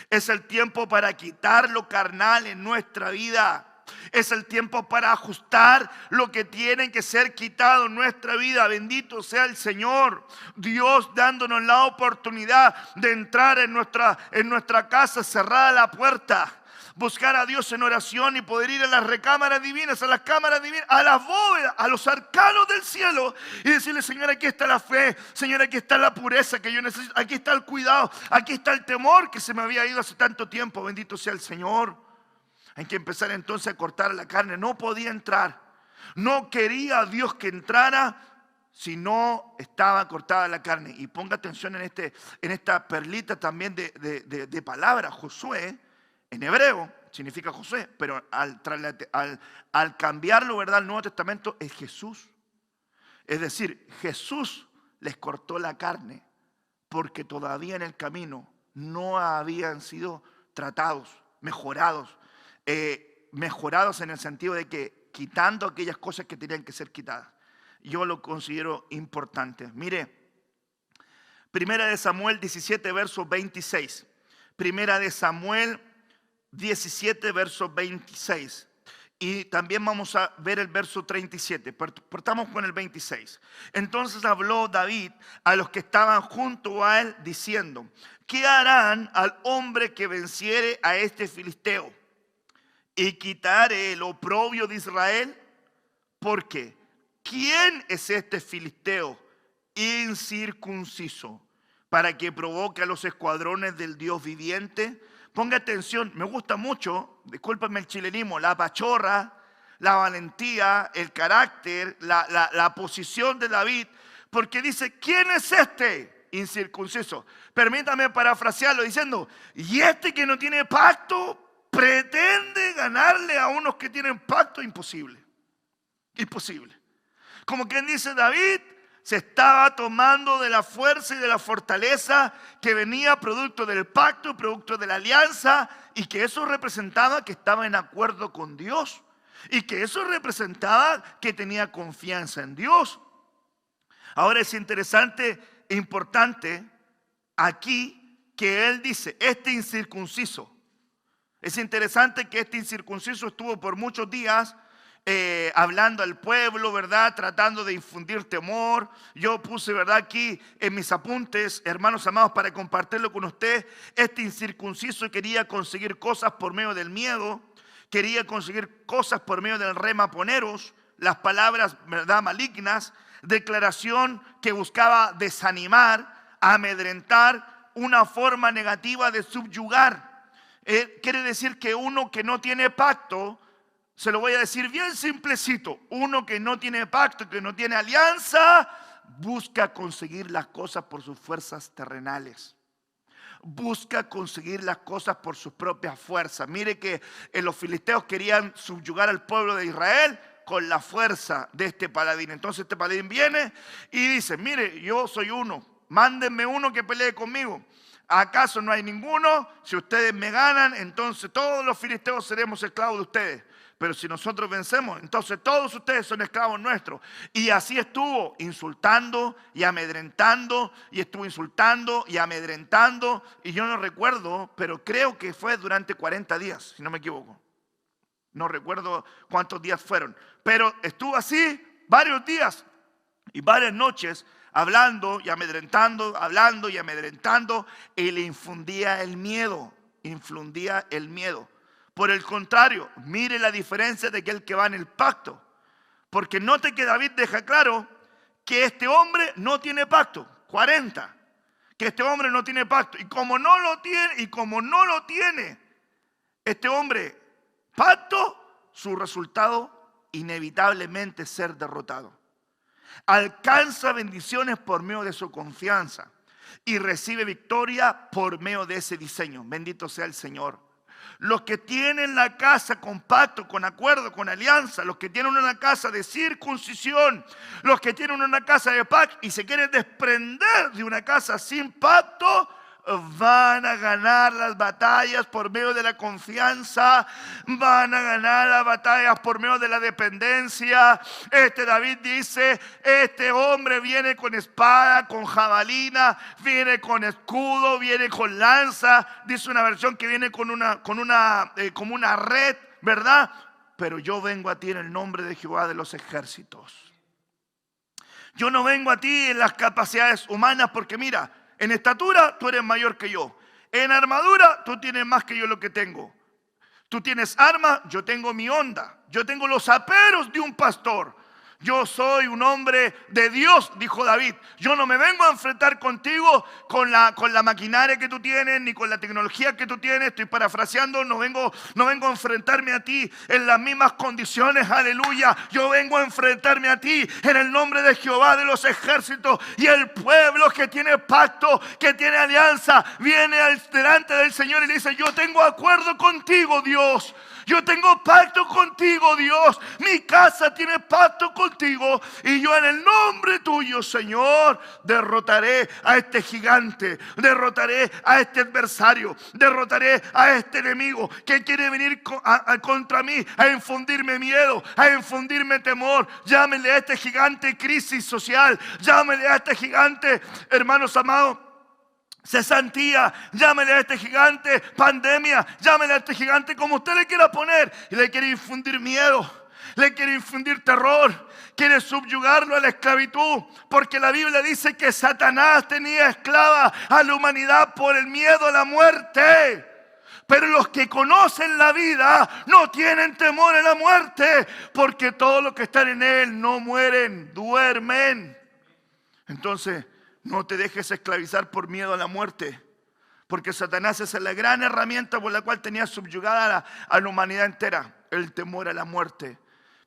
Es el tiempo para quitar lo carnal en nuestra vida. Es el tiempo para ajustar lo que tiene que ser quitado en nuestra vida. Bendito sea el Señor. Dios dándonos la oportunidad de entrar en nuestra casa, cerrada la puerta. Buscar a Dios en oración y poder ir a las recámaras divinas, a las cámaras divinas, a las bóvedas, a los arcanos del cielo y decirle, Señor, aquí está la fe, Señor, aquí está la pureza que yo necesito, aquí está el cuidado, aquí está el temor que se me había ido hace tanto tiempo. Bendito sea el Señor. Hay que empezar entonces a cortar la carne. No podía entrar, no quería Dios que entrara si no estaba cortada la carne. Y ponga atención en esta perlita también de palabra. Josué en hebreo significa José, pero al cambiarlo, ¿verdad?, al Nuevo Testamento es Jesús. Es decir, Jesús les cortó la carne porque todavía en el camino no habían sido tratados, mejorados en el sentido de que quitando aquellas cosas que tenían que ser quitadas. Yo lo considero importante. Mire, Primera de Samuel 17, verso 26. Primera de Samuel 17, verso 26. Y también vamos a ver el verso 37. Partamos con el 26. Entonces habló David a los que estaban junto a él, diciendo: ¿qué harán al hombre que venciere a este filisteo y quitare el oprobio de Israel? Porque ¿quién es este filisteo incircunciso para que provoque a los escuadrones del Dios viviente? Ponga atención, me gusta mucho, discúlpame el chilenismo, la pachorra, la valentía, el carácter, la posición de David, porque dice, ¿quién es este incircunciso? Permítame parafrasearlo diciendo, y este que no tiene pacto pretende ganarle a unos que tienen pacto. Imposible, imposible. Como quien dice, David se estaba tomando de la fuerza y de la fortaleza que venía producto del pacto, producto de la alianza, y que eso representaba que estaba en acuerdo con Dios, y que eso representaba que tenía confianza en Dios. Ahora es interesante e importante aquí que él dice, este incircunciso. Es interesante que este incircunciso estuvo por muchos días hablando al pueblo, ¿verdad? Tratando de infundir temor. Yo puse, ¿verdad? Aquí en mis apuntes, hermanos amados, para compartirlo con usted. Este incircunciso quería conseguir cosas por medio del miedo, quería conseguir cosas por medio del remaponeros, las palabras, ¿verdad?, malignas, declaración que buscaba desanimar, amedrentar, una forma negativa de subyugar. Quiere decir que uno que no tiene pacto, se lo voy a decir bien simplecito, uno que no tiene pacto, que no tiene alianza, busca conseguir las cosas por sus fuerzas terrenales. Busca conseguir las cosas por sus propias fuerzas. Mire que los filisteos querían subyugar al pueblo de Israel con la fuerza de este paladín. Entonces este paladín viene y dice, mire, yo soy uno, mándenme uno que pelee conmigo. ¿Acaso no hay ninguno? Si ustedes me ganan, entonces todos los filisteos seremos esclavos de ustedes. Pero si nosotros vencemos, entonces todos ustedes son esclavos nuestros. Y así estuvo insultando y amedrentando, y estuvo insultando y amedrentando. Y yo no recuerdo, pero creo que fue durante 40 días, si no me equivoco. No recuerdo cuántos días fueron. Pero estuvo así varios días y varias noches hablando y amedrentando, hablando y amedrentando. Y le infundía el miedo, infundía el miedo. Por el contrario, mire la diferencia de aquel que va en el pacto. Porque note que David deja claro que este hombre no tiene pacto. 40. Que este hombre no tiene pacto. Y como no lo tiene, este hombre pacto, su resultado inevitablemente es ser derrotado. Alcanza bendiciones por medio de su confianza y recibe victoria por medio de ese diseño. Bendito sea el Señor. Los que tienen la casa con pacto, con acuerdo, con alianza, los que tienen una casa de circuncisión, los que tienen una casa de pacto y se quieren desprender de una casa sin pacto, van a ganar las batallas por medio de la confianza, van a ganar las batallas por medio de la dependencia. David dice, este hombre viene con espada, con jabalina, viene con escudo, viene con lanza. Dice una versión que viene como una red, ¿verdad? Pero yo vengo a ti en el nombre de Jehová de los ejércitos. Yo no vengo a ti en las capacidades humanas, porque mira, en estatura tú eres mayor que yo. En armadura tú tienes más que yo lo que tengo. Tú tienes arma, yo tengo mi onda. Yo tengo los aperos de un pastor. Yo soy un hombre de Dios, dijo David. Yo no me vengo a enfrentar contigo con la maquinaria que tú tienes, ni con la tecnología que tú tienes. Estoy parafraseando, no vengo a enfrentarme a ti en las mismas condiciones, aleluya. Yo vengo a enfrentarme a ti en el nombre de Jehová de los ejércitos. Y el pueblo que tiene pacto, que tiene alianza, viene delante del Señor y le dice, yo tengo acuerdo contigo, Dios. Yo tengo pacto contigo, Dios. Mi casa tiene pacto contigo. Y yo en el nombre tuyo, Señor, derrotaré a este gigante. Derrotaré a este adversario. Derrotaré a este enemigo que quiere venir contra mí a infundirme miedo, a infundirme temor. Llámenle a este gigante crisis social. Llámenle a este gigante, hermanos amados, cesantía, llámele a este gigante pandemia, llámele a este gigante como usted le quiera poner, y le quiere infundir miedo, le quiere infundir terror, quiere subyugarlo a la esclavitud, porque la Biblia dice que Satanás tenía esclava a la humanidad por el miedo a la muerte. Pero los que conocen la vida no tienen temor a la muerte, porque todos los que están en Él no mueren, duermen. Entonces, no te dejes esclavizar por miedo a la muerte, porque Satanás es la gran herramienta por la cual tenía subyugada a la humanidad entera, el temor a la muerte.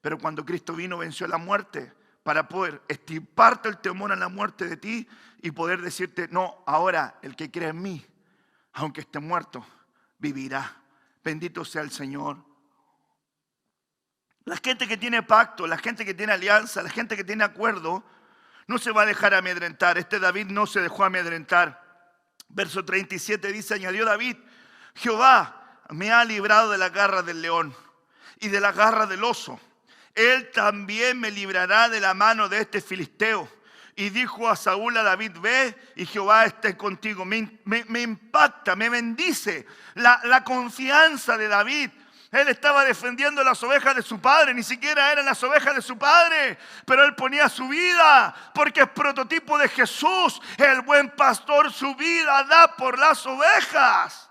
Pero cuando Cristo vino, venció la muerte para poder extirparte el temor a la muerte de ti y poder decirte, no, ahora el que cree en mí, aunque esté muerto, vivirá. Bendito sea el Señor. La gente que tiene pacto, la gente que tiene alianza, la gente que tiene acuerdo, no se va a dejar amedrentar. David no se dejó amedrentar. Verso 37 dice, añadió David, Jehová me ha librado de la garra del león y de la garra del oso. Él también me librará de la mano de este filisteo. Y dijo a Saúl, a David, ve y Jehová esté contigo. Me impacta, me bendice la confianza de David. Él estaba defendiendo las ovejas de su padre, ni siquiera eran las ovejas de su padre, pero él ponía su vida, porque es prototipo de Jesús. El buen pastor su vida da por las ovejas.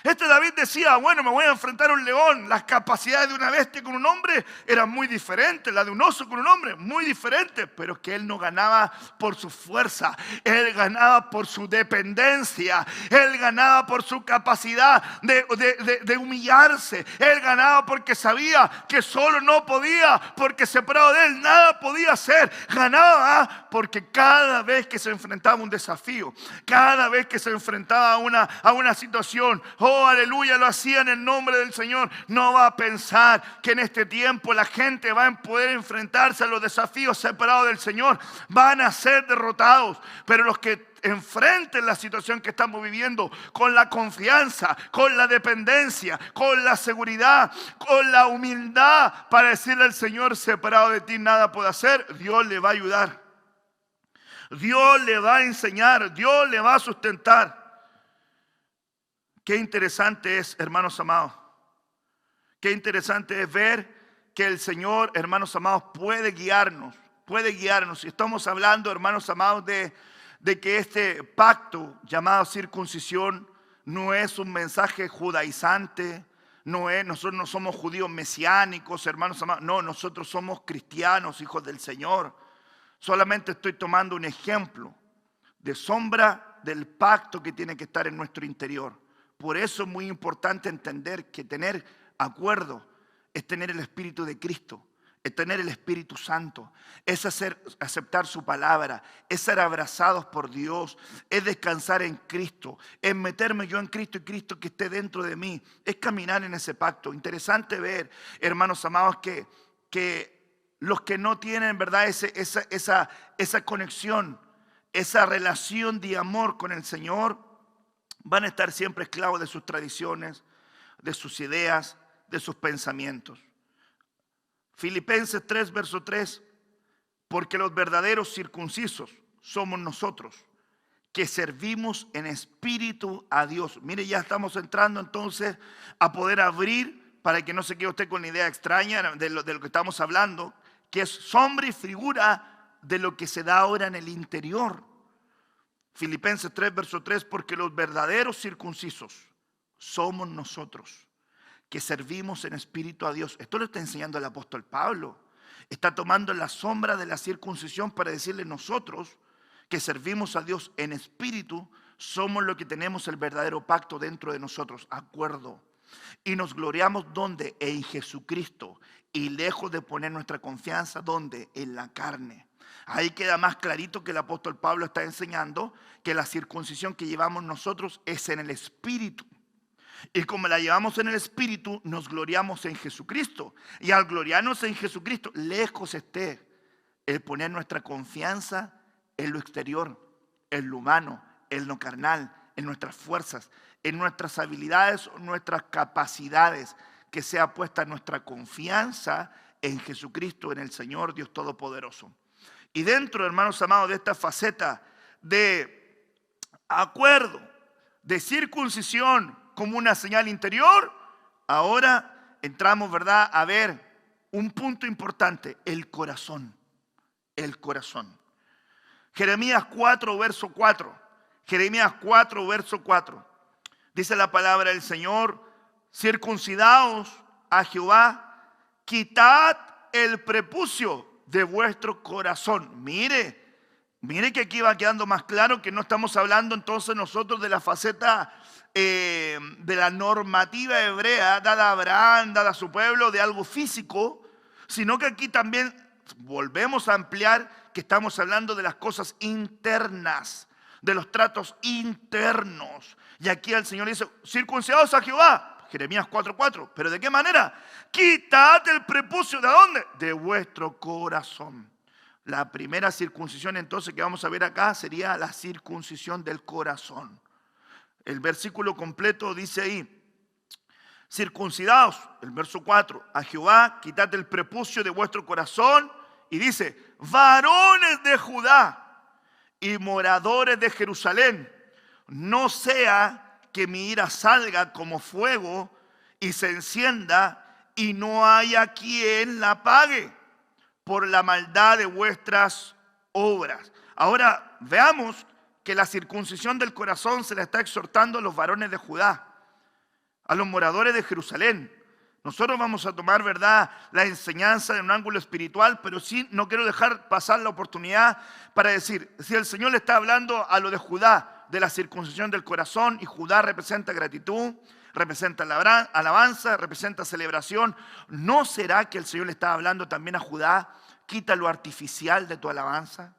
David decía, bueno, me voy a enfrentar a un león. Las capacidades de una bestia con un hombre eran muy diferentes. La de un oso con un hombre, muy diferentes. Pero que él no ganaba por su fuerza. Él ganaba por su dependencia. Él ganaba por su capacidad de humillarse. Él ganaba porque sabía que solo no podía, porque separado de él nada podía hacer. Ganaba porque cada vez que se enfrentaba a un desafío, cada vez que se enfrentaba a una situación, oh, aleluya, lo hacía en el nombre del Señor. No va a pensar que en este tiempo la gente va a poder enfrentarse a los desafíos separados del Señor. Van a ser derrotados. Pero los que enfrenten la situación que estamos viviendo con la confianza, con la dependencia, con la seguridad, con la humildad para decirle al Señor, separado de ti nada puedo hacer, Dios le va a ayudar. Dios le va a enseñar, Dios le va a sustentar. Qué interesante es, hermanos amados, qué interesante es ver que el Señor, hermanos amados, puede guiarnos. Y estamos hablando, hermanos amados, de que este pacto llamado circuncisión no es un mensaje judaizante, nosotros no somos judíos mesiánicos, hermanos amados, no, nosotros somos cristianos, hijos del Señor. Solamente estoy tomando un ejemplo de sombra del pacto que tiene que estar en nuestro interior. Por eso es muy importante entender que tener acuerdo es tener el Espíritu de Cristo, es tener el Espíritu Santo, es aceptar su palabra, es ser abrazados por Dios, es descansar en Cristo, es meterme yo en Cristo y Cristo que esté dentro de mí, es caminar en ese pacto. Interesante ver, hermanos amados, que los que no tienen, ¿verdad?, esa conexión, esa relación de amor con el Señor, van a estar siempre esclavos de sus tradiciones, de sus ideas, de sus pensamientos. Filipenses 3, verso 3, porque los verdaderos circuncisos somos nosotros, que servimos en espíritu a Dios. Mire, ya estamos entrando entonces a poder abrir, para que no se quede usted con la idea extraña de lo que estamos hablando, que es sombra y figura de lo que se da ahora en el interior. Filipenses 3, verso 3, porque los verdaderos circuncisos somos nosotros, que servimos en espíritu a Dios. Esto lo está enseñando el apóstol Pablo. Está tomando la sombra de la circuncisión para decirle nosotros que servimos a Dios en espíritu, somos los que tenemos el verdadero pacto dentro de nosotros, acuerdo. Y nos gloriamos ¿dónde? En Jesucristo. Y lejos de poner nuestra confianza ¿dónde? En la carne. Ahí queda más clarito que el apóstol Pablo está enseñando que la circuncisión que llevamos nosotros es en el Espíritu. Y como la llevamos en el Espíritu, nos gloriamos en Jesucristo. Y al gloriarnos en Jesucristo, lejos esté el poner nuestra confianza en lo exterior, en lo humano, en lo carnal, en nuestras fuerzas, en nuestras habilidades, nuestras capacidades, que sea puesta nuestra confianza en Jesucristo, en el Señor Dios Todopoderoso. Y dentro, hermanos amados, de esta faceta de acuerdo, de circuncisión como una señal interior, ahora entramos, ¿verdad?, a ver un punto importante, el corazón. El corazón. Jeremías 4, verso 4. Jeremías 4, verso 4. Dice la palabra del Señor: circuncidaos a Jehová, quitad el prepucio de vuestro corazón. Mire que aquí va quedando más claro que no estamos hablando entonces nosotros de la faceta de la normativa hebrea dada a Abraham, dada a su pueblo, de algo físico, sino que aquí también volvemos a ampliar que estamos hablando de las cosas internas, de los tratos internos. Y aquí el Señor dice: circuncidaos a Jehová, Jeremías 4:4. ¿Pero de qué manera? Quitad el prepucio, ¿de dónde? De vuestro corazón. La primera circuncisión entonces que vamos a ver acá sería la circuncisión del corazón. El versículo completo dice ahí: circuncidaos, el verso 4, a Jehová, quitad el prepucio de vuestro corazón. Y dice: varones de Judá y moradores de Jerusalén, no sea que mi ira salga como fuego y se encienda y no haya quien la apague por la maldad de vuestras obras. Ahora veamos que la circuncisión del corazón se la está exhortando a los varones de Judá, a los moradores de Jerusalén. Nosotros vamos a tomar, ¿verdad?, la enseñanza de un ángulo espiritual, pero sí no quiero dejar pasar la oportunidad para decir, si el Señor le está hablando a lo de Judá, de la circuncisión del corazón, y Judá representa gratitud, representa alabanza, representa celebración, ¿no será que el Señor le está hablando también a Judá? Quita lo artificial de tu alabanza,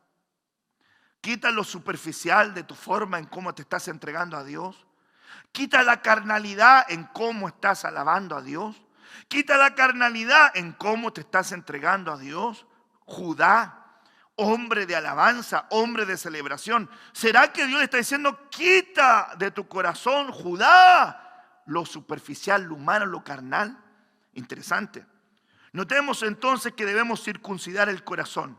quita lo superficial de tu forma en cómo te estás entregando a Dios, quita la carnalidad en cómo estás alabando a Dios, quita la carnalidad en cómo te estás entregando a Dios. Judá, hombre de alabanza, hombre de celebración, ¿será que Dios le está diciendo: quita de tu corazón, Judá, lo superficial, lo humano, lo carnal? Interesante. Notemos entonces que debemos circuncidar el corazón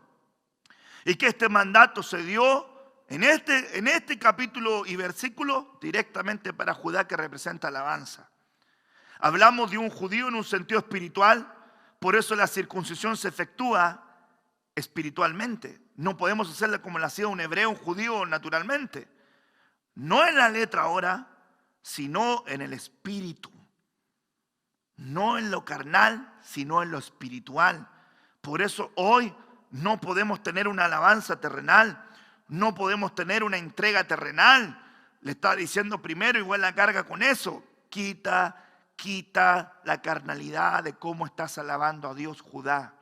y que este mandato se dio en este capítulo y versículo directamente para Judá, que representa alabanza. Hablamos de un judío en un sentido espiritual, por eso la circuncisión se efectúa espiritualmente. No podemos hacerla como la hacía un hebreo, un judío naturalmente. No en la letra ahora, sino en el espíritu. No en lo carnal, sino en lo espiritual. Por eso hoy no podemos tener una alabanza terrenal, no podemos tener una entrega terrenal. Le está diciendo primero, igual la carga con eso: quita la carnalidad de cómo estás alabando a Dios, Judá.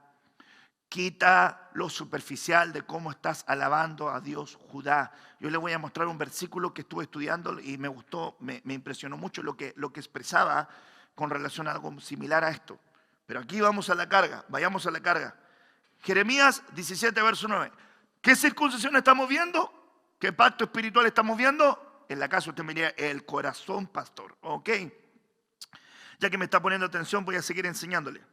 Quita lo superficial de cómo estás alabando a Dios, Judá. Yo le voy a mostrar un versículo que estuve estudiando y me gustó, me impresionó mucho lo que expresaba con relación a algo similar a esto. Pero aquí vamos a la carga, vayamos a la carga. Jeremías 17, verso 9. ¿Qué circuncisión estamos viendo? ¿Qué pacto espiritual estamos viendo? En la casa usted me diría: el corazón, pastor. Ok. Ya que me está poniendo atención, voy a seguir enseñándole.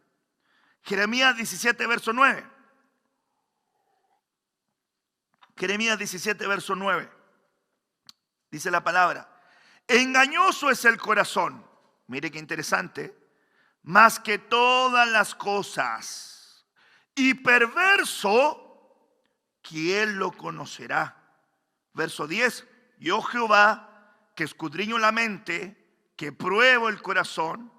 Jeremías 17, verso 9. Jeremías 17, verso 9. Dice la palabra: engañoso es el corazón. Mire qué interesante. Más que todas las cosas. Y perverso, ¿quién lo conocerá? Verso 10. Yo, Jehová, que escudriño la mente, que pruebo el corazón,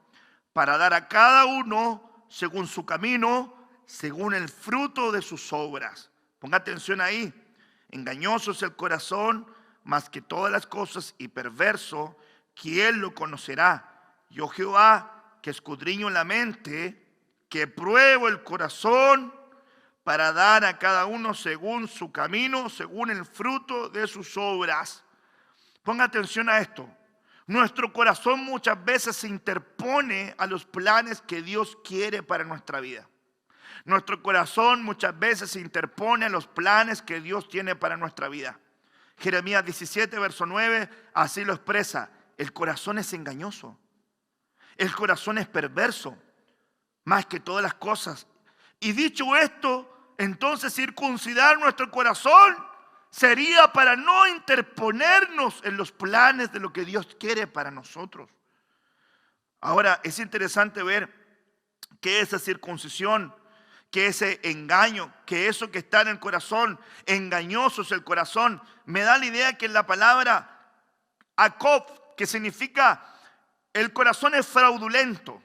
para dar a cada uno según su camino, según el fruto de sus obras. Ponga atención ahí. Engañoso es el corazón, más que todas las cosas, y perverso, ¿quién lo conocerá? Yo, Jehová, que escudriño la mente, que pruebo el corazón, para dar a cada uno según su camino, según el fruto de sus obras. Ponga atención a esto. Nuestro corazón muchas veces se interpone a los planes que Dios quiere para nuestra vida. Nuestro corazón muchas veces se interpone a los planes que Dios tiene para nuestra vida. Jeremías 17, verso 9, así lo expresa: el corazón es engañoso, el corazón es perverso, más que todas las cosas. Y dicho esto, entonces circuncidar nuestro corazón sería para no interponernos en los planes de lo que Dios quiere para nosotros. Ahora, es interesante ver que esa circuncisión, que ese engaño, que eso que está en el corazón, engañoso es el corazón, me da la idea que en la palabra Jacob, que significa el corazón es fraudulento,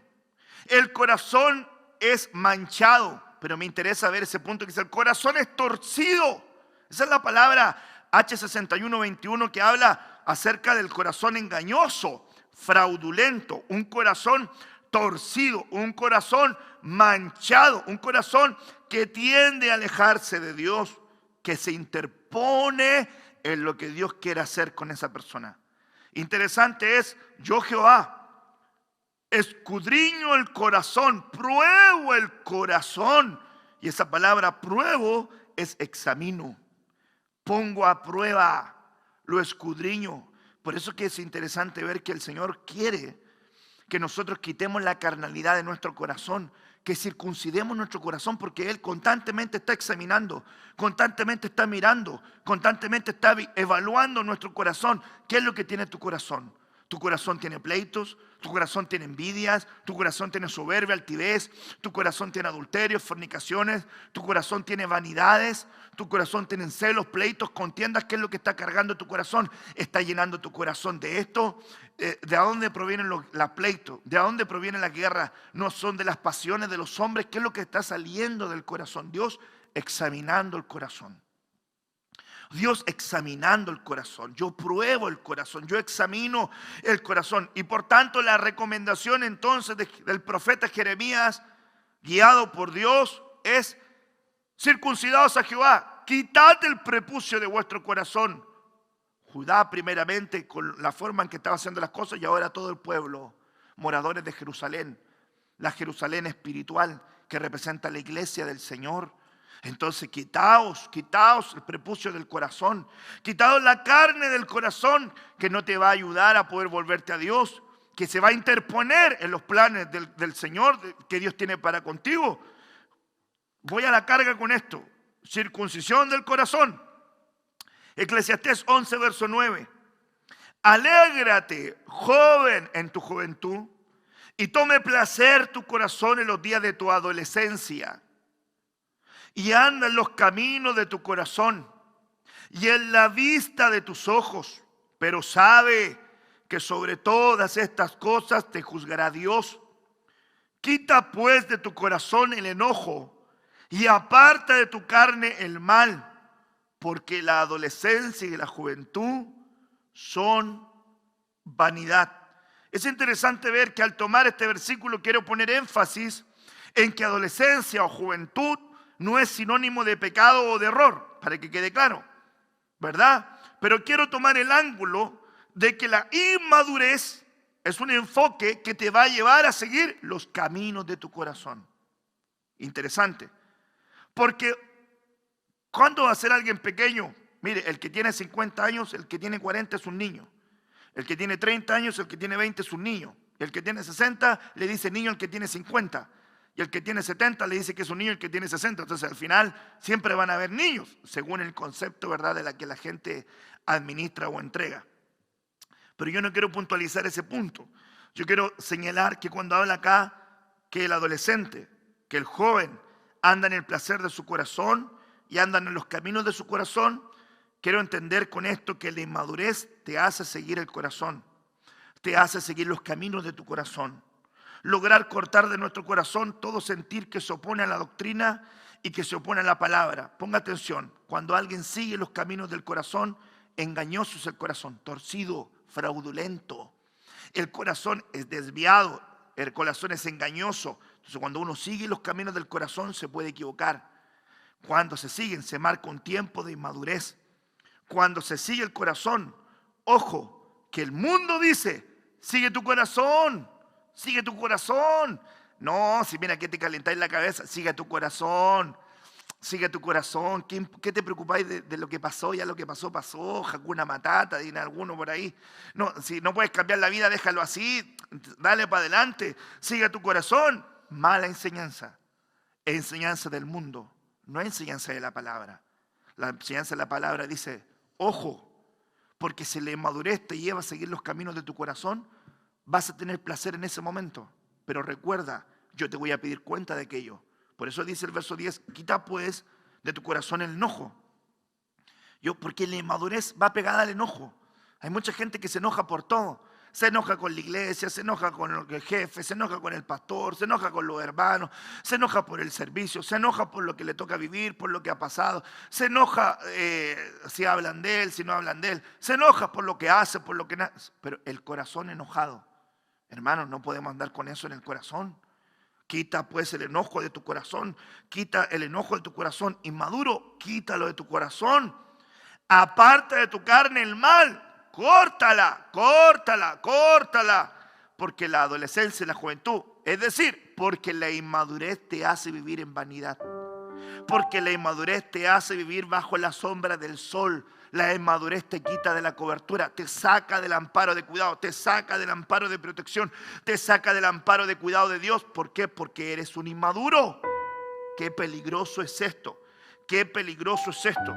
el corazón es manchado. Pero me interesa ver ese punto que dice el corazón es torcido. Esa es la palabra H6121 que habla acerca del corazón engañoso, fraudulento, un corazón torcido, un corazón manchado, un corazón que tiende a alejarse de Dios, que se interpone en lo que Dios quiere hacer con esa persona. Interesante es, yo Jehová escudriño el corazón, pruebo el corazón. Y esa palabra pruebo es examino, pongo a prueba, lo escudriño. Por eso que es interesante ver que el Señor quiere que nosotros quitemos la carnalidad de nuestro corazón, que circuncidemos nuestro corazón, porque Él constantemente está examinando, constantemente está mirando, constantemente está evaluando nuestro corazón. ¿Qué es lo que tiene tu corazón? Tu corazón tiene pleitos, tu corazón tiene envidias, tu corazón tiene soberbia, altivez, tu corazón tiene adulterios, fornicaciones, tu corazón tiene vanidades, tu corazón tiene celos, pleitos, contiendas. ¿Qué es lo que está cargando tu corazón? Está llenando tu corazón de esto. ¿De dónde provienen los pleitos? ¿De dónde proviene la guerra? No son de las pasiones de los hombres. ¿Qué es lo que está saliendo del corazón? Dios examinando el corazón. Dios examinando el corazón. Yo pruebo el corazón, yo examino el corazón. Y por tanto la recomendación entonces del profeta Jeremías, guiado por Dios, es: circuncidaos a Jehová, quitad el prepucio de vuestro corazón. Judá primeramente, con la forma en que estaba haciendo las cosas, y ahora todo el pueblo, moradores de Jerusalén, la Jerusalén espiritual que representa la iglesia del Señor. Entonces quitaos el prepucio del corazón, quitaos la carne del corazón que no te va a ayudar a poder volverte a Dios, que se va a interponer en los planes del Señor que Dios tiene para contigo. Voy a la carga con esto: circuncisión del corazón. Eclesiastés 11 verso 9: alégrate, joven, en tu juventud, y tome placer tu corazón en los días de tu adolescencia. Y anda en los caminos de tu corazón y en la vista de tus ojos. Pero sabe que sobre todas estas cosas te juzgará Dios. Quita pues de tu corazón el enojo y aparta de tu carne el mal, porque la adolescencia y la juventud son vanidad. Es interesante ver que al tomar este versículo quiero poner énfasis en que adolescencia o juventud no es sinónimo de pecado o de error, para que quede claro, ¿verdad? Pero quiero tomar el ángulo de que la inmadurez es un enfoque que te va a llevar a seguir los caminos de tu corazón. Interesante, porque ¿cuándo va a ser alguien pequeño? Mire, el que tiene 50 años, el que tiene 40 es un niño. El que tiene 30 años, el que tiene 20 es un niño. El que tiene 60 le dice niño al que tiene 50. Y el que tiene 70 le dice que es un niño el que tiene 60. Entonces al final siempre van a haber niños, según el concepto, ¿verdad?, de la que la gente administra o entrega. Pero yo no quiero puntualizar ese punto. Yo quiero señalar que cuando habla acá que el adolescente, que el joven anda en el placer de su corazón y andan en los caminos de su corazón, quiero entender con esto que la inmadurez te hace seguir el corazón, te hace seguir los caminos de tu corazón. Lograr cortar de nuestro corazón todo sentir que se opone a la doctrina y que se opone a la palabra. Ponga atención, cuando alguien sigue los caminos del corazón, engañoso es el corazón, torcido, fraudulento. El corazón es desviado, el corazón es engañoso. Entonces cuando uno sigue los caminos del corazón se puede equivocar. Cuando se siguen se marca un tiempo de inmadurez. Cuando se sigue el corazón, ojo, que el mundo dice, sigue tu corazón. Sigue tu corazón. No, si mira que te calentáis la cabeza, sigue tu corazón. Sigue tu corazón. ¿Qué te preocupáis de lo que pasó? Ya lo que pasó, pasó. Hakuna Matata, dice alguno por ahí. No, si no puedes cambiar la vida, déjalo así. Dale para adelante. Sigue tu corazón. Mala enseñanza. Enseñanza del mundo. No enseñanza de la palabra. La enseñanza de la palabra dice, ojo, porque si la inmadurez te lleva a seguir los caminos de tu corazón, vas a tener placer en ese momento, pero recuerda, yo te voy a pedir cuenta de aquello. Por eso dice el verso 10, quita pues de tu corazón el enojo. Porque la inmadurez va pegada al enojo. Hay mucha gente que se enoja por todo, se enoja con la iglesia, se enoja con el jefe, se enoja con el pastor, se enoja con los hermanos, se enoja por el servicio, se enoja por lo que le toca vivir, por lo que ha pasado, se enoja si hablan de él, si no hablan de él, se enoja por lo que hace, por lo que nace. Pero el corazón enojado, hermanos, no podemos andar con eso en el corazón. Quita pues el enojo de tu corazón, quita el enojo de tu corazón inmaduro, quítalo de tu corazón. Aparta de tu carne el mal. Córtala, córtala, córtala. Porque la adolescencia y la juventud, es decir, porque la inmadurez te hace vivir en vanidad. Porque la inmadurez te hace vivir bajo la sombra del sol. La inmadurez te quita de la cobertura, te saca del amparo de cuidado, te saca del amparo de protección, te saca del amparo de cuidado de Dios. ¿Por qué? Porque eres un inmaduro. Qué peligroso es esto. Qué peligroso es esto.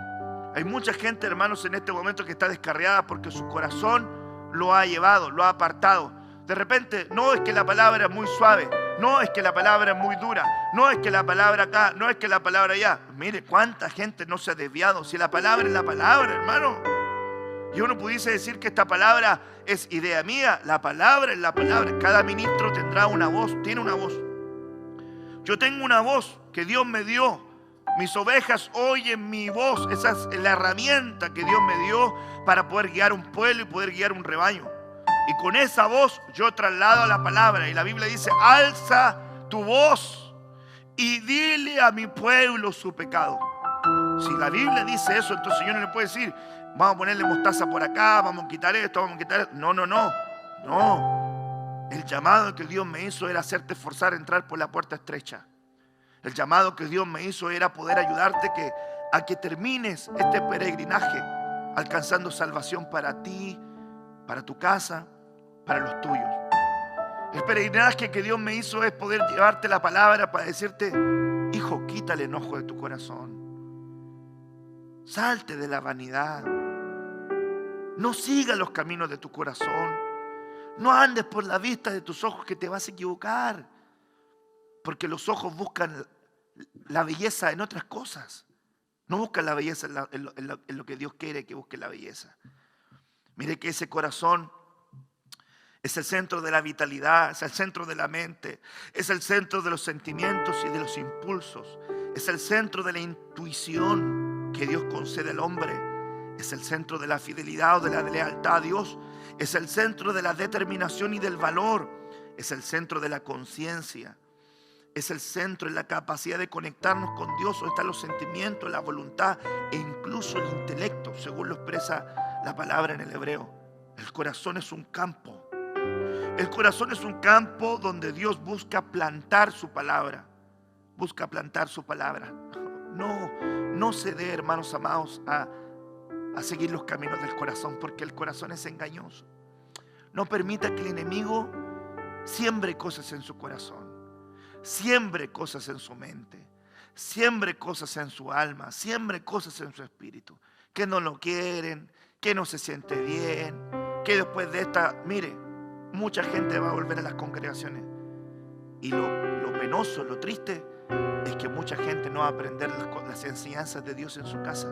Hay mucha gente, hermanos, en este momento que está descarriada porque su corazón lo ha llevado, lo ha apartado. De repente, no es que la palabra es muy suave, no es que la palabra es muy dura, no es que la palabra acá, no es que la palabra allá. Mire cuánta gente no se ha desviado. Si la palabra es la palabra, hermano. Yo no pudiese decir que esta palabra es idea mía. La palabra es la palabra. Cada ministro tendrá una voz, tiene una voz. Yo tengo una voz que Dios me dio. Mis ovejas oyen mi voz. Esa es la herramienta que Dios me dio para poder guiar un pueblo y poder guiar un rebaño. Y con esa voz yo traslado la palabra. Y la Biblia dice: alza tu voz y dile a mi pueblo su pecado. Si la Biblia dice eso, entonces yo no le puedo decir: vamos a ponerle mostaza por acá, vamos a quitar esto, vamos a quitar esto. No, no, no. No. El llamado que Dios me hizo era hacerte forzar a entrar por la puerta estrecha. El llamado que Dios me hizo era poder ayudarte a que termines este peregrinaje alcanzando salvación para ti, para tu casa, para los tuyos. El peregrinaje que Dios me hizo es poder llevarte la palabra para decirte: hijo, quita el enojo de tu corazón. Salte de la vanidad. No sigas los caminos de tu corazón. No andes por la vista de tus ojos, que te vas a equivocar. Porque los ojos buscan la belleza en otras cosas. No buscan la belleza en lo que Dios quiere que busque la belleza. Mire que ese corazón es el centro de la vitalidad, es el centro de la mente, es el centro de los sentimientos y de los impulsos, es el centro de la intuición que Dios concede al hombre, es el centro de la fidelidad o de la lealtad a Dios, es el centro de la determinación y del valor, es el centro de la conciencia, es el centro de la capacidad de conectarnos con Dios, donde están los sentimientos, la voluntad e incluso el intelecto, según lo expresa la palabra en el hebreo. El corazón es un campo. El corazón es un campo donde Dios busca plantar su palabra. Busca plantar su palabra. No se dé, hermanos amados, a seguir los caminos del corazón, porque el corazón es engañoso. No permita que el enemigo siembre cosas en su corazón, siembre cosas en su mente, siembre cosas en su alma, siembre cosas en su espíritu, que no lo quieren, que no se siente bien, que después de esta, mire, mucha gente va a volver a las congregaciones. Y lo penoso, lo triste, es que mucha gente no va a aprender las enseñanzas de Dios en su casa.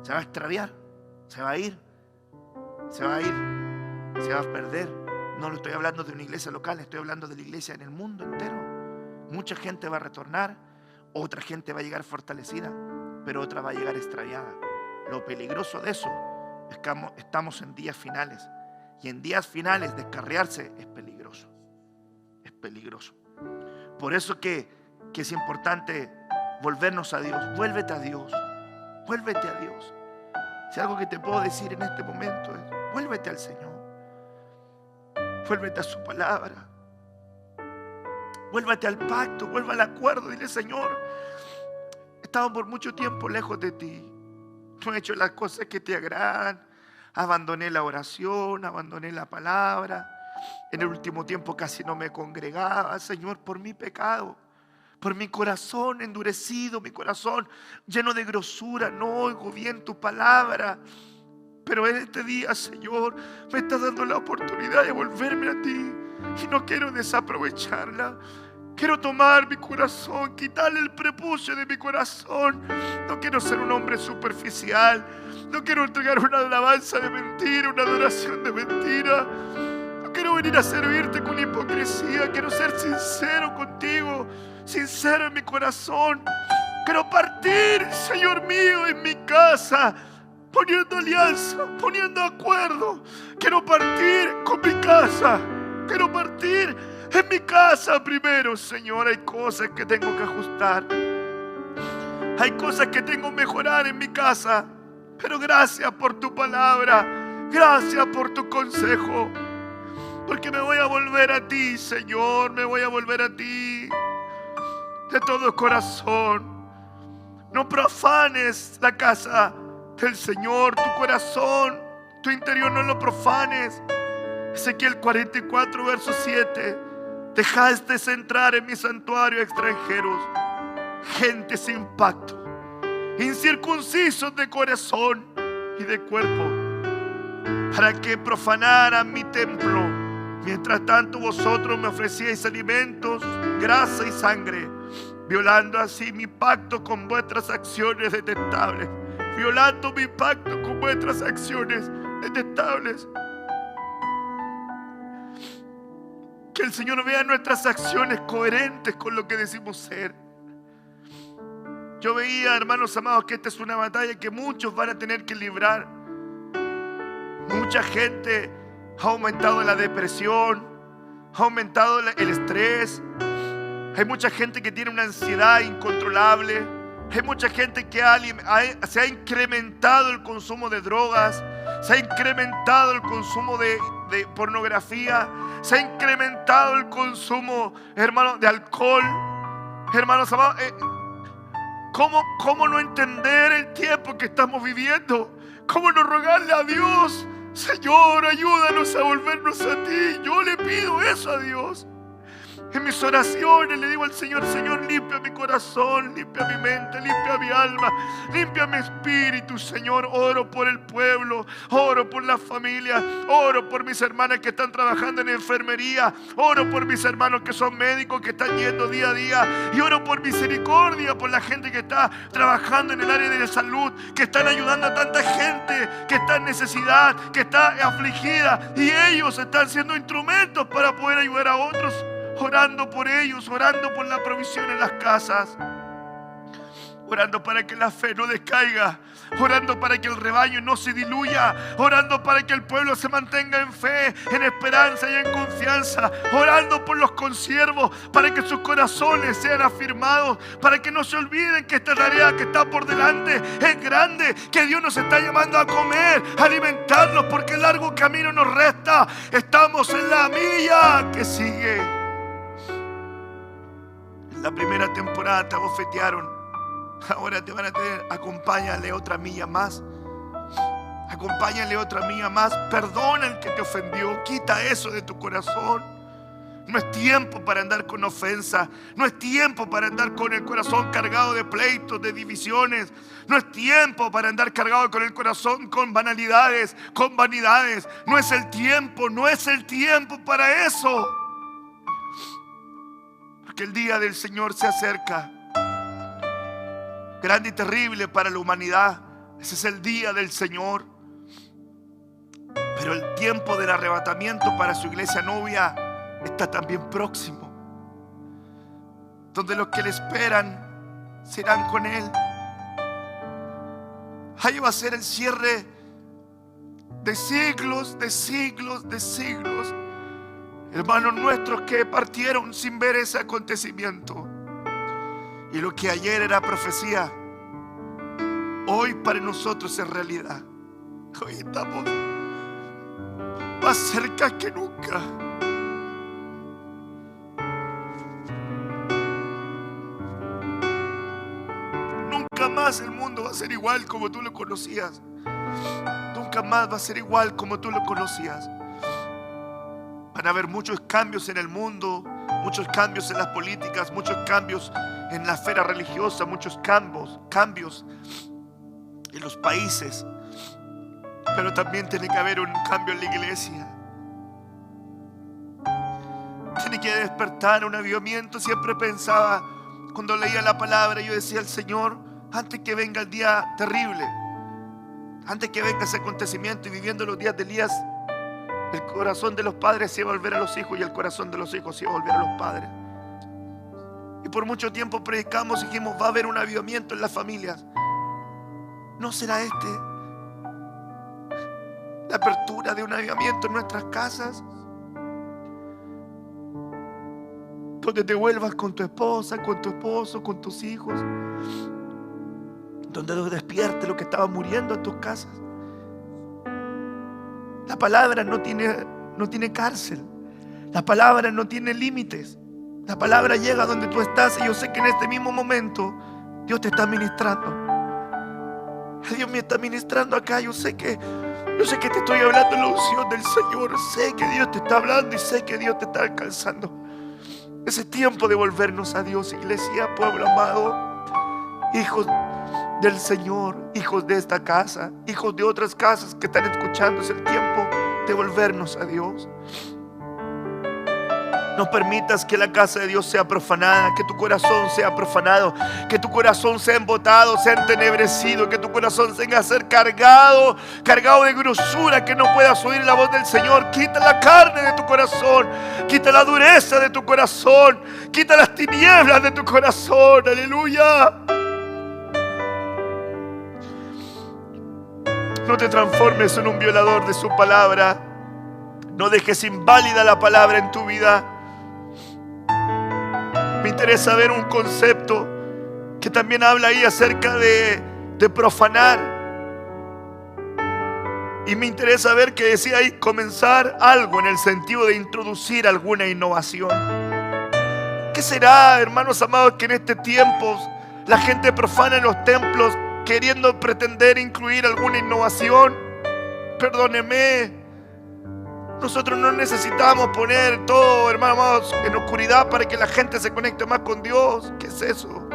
Se va a extraviar, se va a ir, se va a perder. No lo estoy hablando de una iglesia local, estoy hablando de la iglesia en el mundo entero. Mucha gente va a retornar, otra gente va a llegar fortalecida, pero otra va a llegar extraviada. Lo peligroso de eso es que estamos en días finales. Y en días finales descarriarse es peligroso. Es peligroso. Por eso que es importante volvernos a Dios. Vuélvete a Dios. Vuélvete a Dios. Si algo que te puedo decir en este momento es: vuélvete al Señor. Vuélvete a su palabra. Vuélvete al pacto. Vuelve al acuerdo. Dile: Señor, he estado por mucho tiempo lejos de ti. No he hecho las cosas que te agradan. Abandoné la oración, abandoné la palabra. En el último tiempo casi no me congregaba, Señor, por mi pecado, por mi corazón endurecido, mi corazón lleno de grosura. No oigo bien tu palabra. Pero en este día, Señor, me estás dando la oportunidad de volverme a ti. Y no quiero desaprovecharla. Quiero tomar mi corazón, quitarle el prepucio de mi corazón. No quiero ser un hombre superficial. No quiero entregar una alabanza de mentira, una adoración de mentira. No quiero venir a servirte con hipocresía. Quiero ser sincero contigo, sincero en mi corazón. Quiero partir, Señor mío, en mi casa, poniendo alianza, poniendo acuerdo. Quiero partir con mi casa. Quiero partir en mi casa primero, Señor. Hay cosas que tengo que ajustar. Hay cosas que tengo que mejorar en mi casa. Pero gracias por tu palabra. Gracias por tu consejo. Porque me voy a volver a ti, Señor. Me voy a volver a ti de todo corazón. No profanes la casa del Señor, tu corazón, tu interior, no lo profanes. Ezequiel 44, verso 7. Dejaste entrar en mi santuario extranjeros, gente sin pacto, incircuncisos de corazón y de cuerpo, para que profanaran mi templo. Mientras tanto vosotros me ofrecíais alimentos, grasa y sangre, violando así mi pacto con vuestras acciones detestables. Violando mi pacto con vuestras acciones detestables. Que el Señor vea nuestras acciones coherentes con lo que decimos ser. Yo veía, hermanos amados, que esta es una batalla que muchos van a tener que librar. Mucha gente ha aumentado la depresión, ha aumentado el estrés. Hay mucha gente que tiene una ansiedad incontrolable. Hay mucha gente que se ha incrementado el consumo de drogas, se ha incrementado el consumo de pornografía, se ha incrementado el consumo, hermanos, de alcohol. Hermanos amados, ¿cómo no entender el tiempo que estamos viviendo? ¿Cómo no rogarle a Dios? Señor, ayúdanos a volvernos a ti. Yo le pido eso a Dios. En mis oraciones le digo al Señor: Señor, limpia mi corazón, limpia mi mente, limpia mi alma, limpia mi espíritu, Señor. Oro por el pueblo, oro por la familia, oro por mis hermanas que están trabajando en enfermería, oro por mis hermanos que son médicos, que están yendo día a día, y oro por misericordia, por la gente que está trabajando en el área de la salud, que están ayudando a tanta gente que está en necesidad, que está afligida, y ellos están siendo instrumentos para poder ayudar a otros. Orando por ellos, orando por la provisión en las casas, orando para que la fe no descaiga, orando para que el rebaño no se diluya, orando para que el pueblo se mantenga en fe, en esperanza y en confianza, orando por los consiervos, para que sus corazones sean afirmados, para que no se olviden que esta tarea que está por delante es grande, que Dios nos está llamando a comer, a alimentarnos, porque el largo camino nos resta. Estamos en la milla que sigue. La primera temporada te abofetearon, ahora te van a tener: acompáñale otra milla más, acompáñale otra milla más, perdona al que te ofendió, quita eso de tu corazón. No es tiempo para andar con ofensa, no es tiempo para andar con el corazón cargado de pleitos, de divisiones, no es tiempo para andar cargado con el corazón con banalidades, con vanidades. No es el tiempo, no es el tiempo para eso. Porque el día del Señor se acerca, grande y terrible para la humanidad. Ese es el día del Señor. Pero el tiempo del arrebatamiento para su iglesia novia está también próximo, donde los que le esperan serán con Él. Ahí va a ser el cierre de siglos, de siglos, de siglos. Hermanos nuestros que partieron sin ver ese acontecimiento, y lo que ayer era profecía, hoy para nosotros es realidad. Hoy estamos más cerca que nunca. Nunca más el mundo va a ser igual como tú lo conocías. Nunca más va a ser igual como tú lo conocías. Van a haber muchos cambios en el mundo, muchos cambios en las políticas, muchos cambios en la esfera religiosa, muchos cambios en los países. Pero también tiene que haber un cambio en la iglesia. Tiene que despertar un avivamiento. Siempre pensaba, cuando leía la palabra, yo decía al Señor: antes que venga el día terrible, antes que venga ese acontecimiento, y viviendo los días de Elías, El corazón de los padres se iba a volver a los hijos y el corazón de los hijos se iba a volver a los padres. Y por mucho tiempo predicamos y dijimos, va a haber un avivamiento en las familias. ¿No será la apertura de un avivamiento en nuestras casas? Donde te vuelvas con tu esposa, con tu esposo, con tus hijos. Donde despierte lo que estaba muriendo en tus casas. La palabra no tiene cárcel. La palabra no tiene límites. La palabra llega donde tú estás. Y yo sé que en este mismo momento Dios te está ministrando. Dios me está ministrando acá. Yo sé que te estoy hablando en la unción del Señor. Sé que Dios te está hablando y sé que Dios te está alcanzando. Es tiempo de volvernos a Dios, iglesia, pueblo amado, hijos del Señor, hijos de esta casa, hijos de otras casas que están escuchando. Es el tiempo de volvernos a Dios. No permitas que la casa de Dios sea profanada, que tu corazón sea profanado, que tu corazón sea embotado, sea entenebrecido, que tu corazón tenga que ser cargado de grosura, que no puedas oír la voz del Señor. Quita la carne de tu corazón, quita la dureza de tu corazón, quita las tinieblas de tu corazón. Aleluya. No te transformes en un violador de su palabra. No dejes inválida la palabra en tu vida. Me interesa ver un concepto que también habla ahí acerca de profanar. Y me interesa ver que decía ahí comenzar algo en el sentido de introducir alguna innovación. ¿Qué será, hermanos amados, que en este tiempo la gente profana en los templos queriendo pretender incluir alguna innovación? Perdóneme. Nosotros no necesitamos poner todo, hermanos, en oscuridad para que la gente se conecte más con Dios. ¿Qué es eso?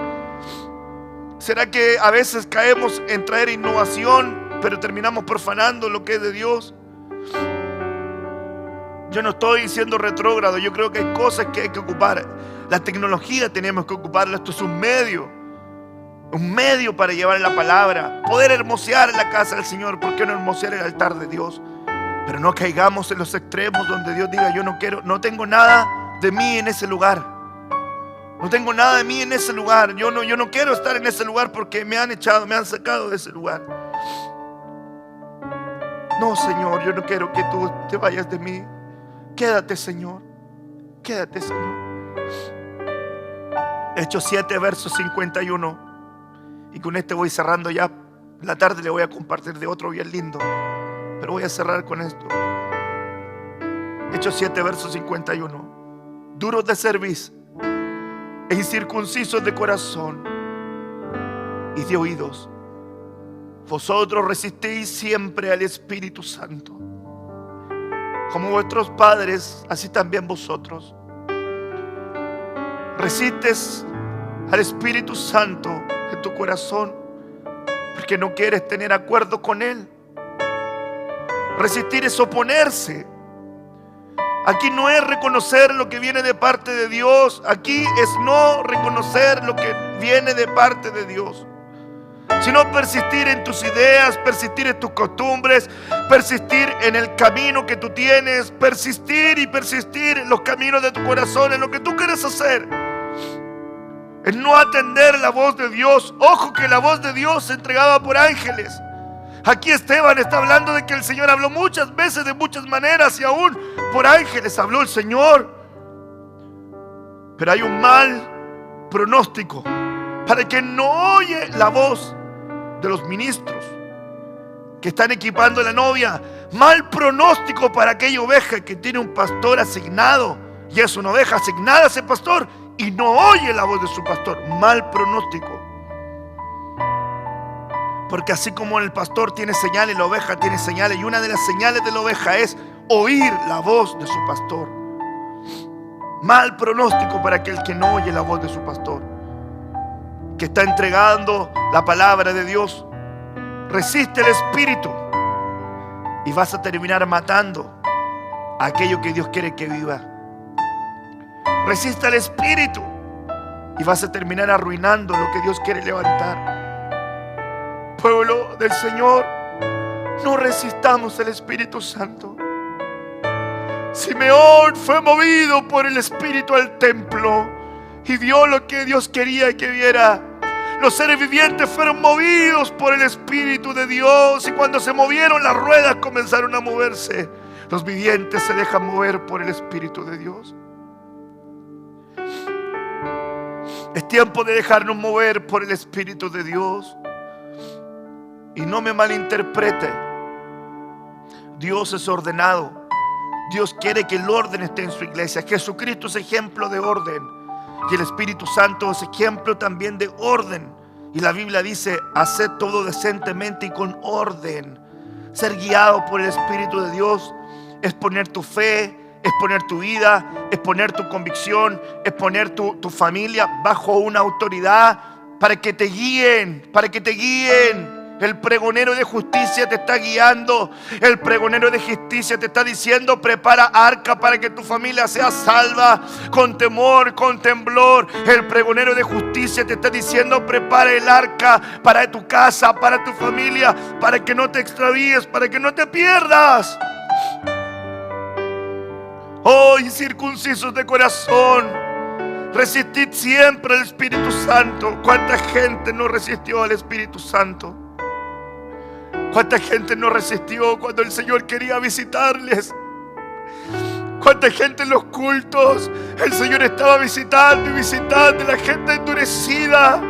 ¿Será que a veces caemos en traer innovación, pero terminamos profanando lo que es de Dios? Yo no estoy siendo retrógrado. Yo creo que hay cosas que hay que ocupar. La tecnología tenemos que ocuparla. Esto es un medio para llevar la palabra. Poder hermosear la casa del Señor. ¿Por qué no hermosear el altar de Dios? Pero no caigamos en los extremos donde Dios diga, yo no tengo nada de mí en ese lugar. No tengo nada de mí en ese lugar. Yo no quiero estar en ese lugar porque me han sacado de ese lugar. No, Señor, yo no quiero que tú te vayas de mí. Quédate, Señor. Quédate, Señor. Hechos 7, verso 51. Y con este voy cerrando ya. La tarde le voy a compartir de otro bien lindo. Pero voy a cerrar con esto. Hechos 7, verso 51. Duros de cerviz e incircuncisos de corazón y de oídos, vosotros resistís siempre al Espíritu Santo. Como vuestros padres, así también vosotros. Resistes al Espíritu Santo en tu corazón porque no quieres tener acuerdo con Él. Resistir es oponerse. Aquí no es reconocer lo que viene de parte de Dios. Aquí es no reconocer lo que viene de parte de Dios, sino persistir en tus ideas, persistir en tus costumbres, persistir en el camino que tú tienes, persistir en los caminos de tu corazón, en lo que tú quieres hacer. Es no atender la voz de Dios. Ojo que la voz de Dios se entregaba por ángeles. Aquí Esteban está hablando de que el Señor habló muchas veces, de muchas maneras, y aún por ángeles habló el Señor. Pero hay un mal pronóstico para quien no oye la voz de los ministros que están equipando a la novia. Mal pronóstico para aquella oveja que tiene un pastor asignado, y es una oveja asignada a ese pastor y no oye la voz de su pastor. Mal pronóstico. Porque así como el pastor tiene señales, la oveja tiene señales, y una de las señales de la oveja es oír la voz de su pastor. Mal pronóstico para aquel que no oye la voz de su pastor, que está entregando la palabra de Dios. Resiste el Espíritu y vas a terminar matando a aquello que Dios quiere que viva. Resiste al Espíritu y vas a terminar arruinando lo que Dios quiere levantar. Pueblo del Señor, no resistamos el Espíritu Santo. Simeón fue movido por el Espíritu al templo y vio lo que Dios quería que viera. Los seres vivientes fueron movidos por el Espíritu de Dios, y cuando se movieron las ruedas comenzaron a moverse. Los vivientes se dejan mover por el Espíritu de Dios. Es tiempo de dejarnos mover por el Espíritu de Dios. Y no me malinterprete, Dios es ordenado. Dios quiere que el orden esté en su iglesia. Jesucristo es ejemplo de orden, y el Espíritu Santo es ejemplo también de orden. Y la Biblia dice: haced todo decentemente y con orden. Ser guiado por el Espíritu de Dios es poner tu fe, es poner tu vida, es poner tu convicción, es poner tu familia bajo una autoridad para que te guíen, para que te guíen. El pregonero de justicia te está guiando. El pregonero de justicia te está diciendo: prepara arca para que tu familia sea salva, con temor, con temblor. El pregonero de justicia te está diciendo: prepara el arca para tu casa, para tu familia, para que no te extravíes, para que no te pierdas. Oh, incircuncisos de corazón, resistid siempre al Espíritu Santo. ¿Cuánta gente no resistió al Espíritu Santo? ¿Cuánta gente no resistió cuando el Señor quería visitarles? ¿Cuánta gente en los cultos el Señor estaba visitando y visitando? La gente endurecida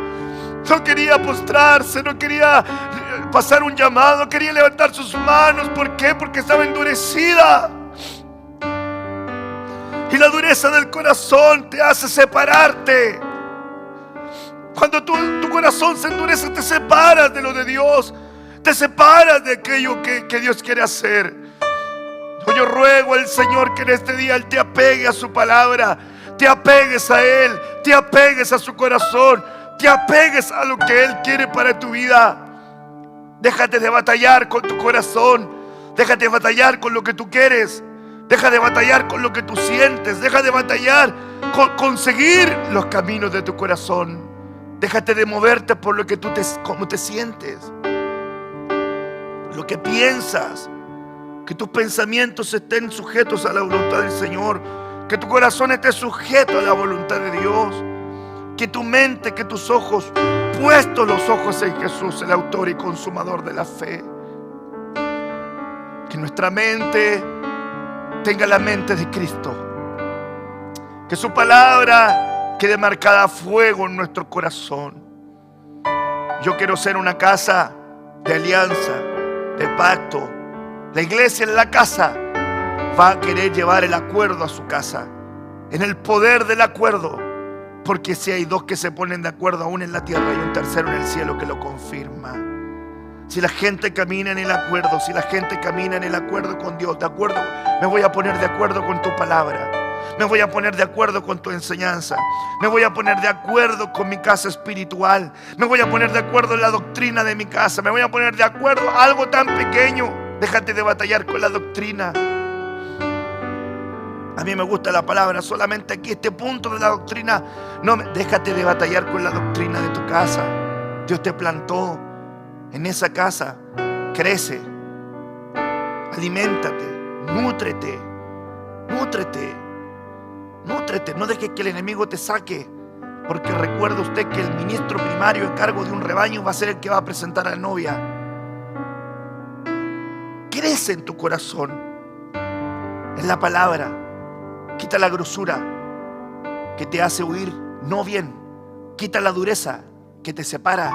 no quería postrarse, no quería pasar un llamado, no quería levantar sus manos. ¿Por qué? Porque estaba endurecida. Y la dureza del corazón te hace separarte. Cuando tu corazón se endurece, te separas de lo de Dios. Te separas de aquello que Dios quiere hacer. Yo ruego al Señor que en este día Él te apegue a su palabra, te apegues a Él, te apegues a su corazón, te apegues a lo que Él quiere para tu vida. Déjate de batallar con tu corazón, déjate de batallar con lo que tú quieres, deja de batallar con lo que tú sientes, deja de batallar con conseguir los caminos de tu corazón. Déjate de moverte por lo que cómo te sientes, lo que piensas. Que tus pensamientos estén sujetos a la voluntad del Señor, que tu corazón esté sujeto a la voluntad de Dios, que tu mente, que tus ojos, puestos los ojos en Jesús, el autor y consumador de la fe. Que nuestra mente tenga la mente de Cristo, que su palabra quede marcada a fuego en nuestro corazón. Yo quiero ser una casa de alianza, de pacto. La iglesia en la casa va a querer llevar el acuerdo a su casa, en el poder del acuerdo, porque si hay dos que se ponen de acuerdo aún en la tierra, hay un tercero en el cielo que lo confirma. Si la gente camina en el acuerdo, si la gente camina en el acuerdo con Dios, de acuerdo, me voy a poner de acuerdo con tu palabra, me voy a poner de acuerdo con tu enseñanza, me voy a poner de acuerdo con mi casa espiritual, me voy a poner de acuerdo en la doctrina de mi casa, me voy a poner de acuerdo a algo tan pequeño. Déjate de batallar con la doctrina. A mí me gusta la palabra, solamente aquí este punto de la doctrina. Déjate de batallar con la doctrina de tu casa. Dios te plantó en esa casa. Crece, aliméntate, nútrete. No dejes que el enemigo te saque, porque recuerda usted que el ministro primario a cargo de un rebaño va a ser el que va a presentar a la novia. Crece en tu corazón, en la palabra. Quita la grosura que te hace huir no bien. Quita la dureza que te separa.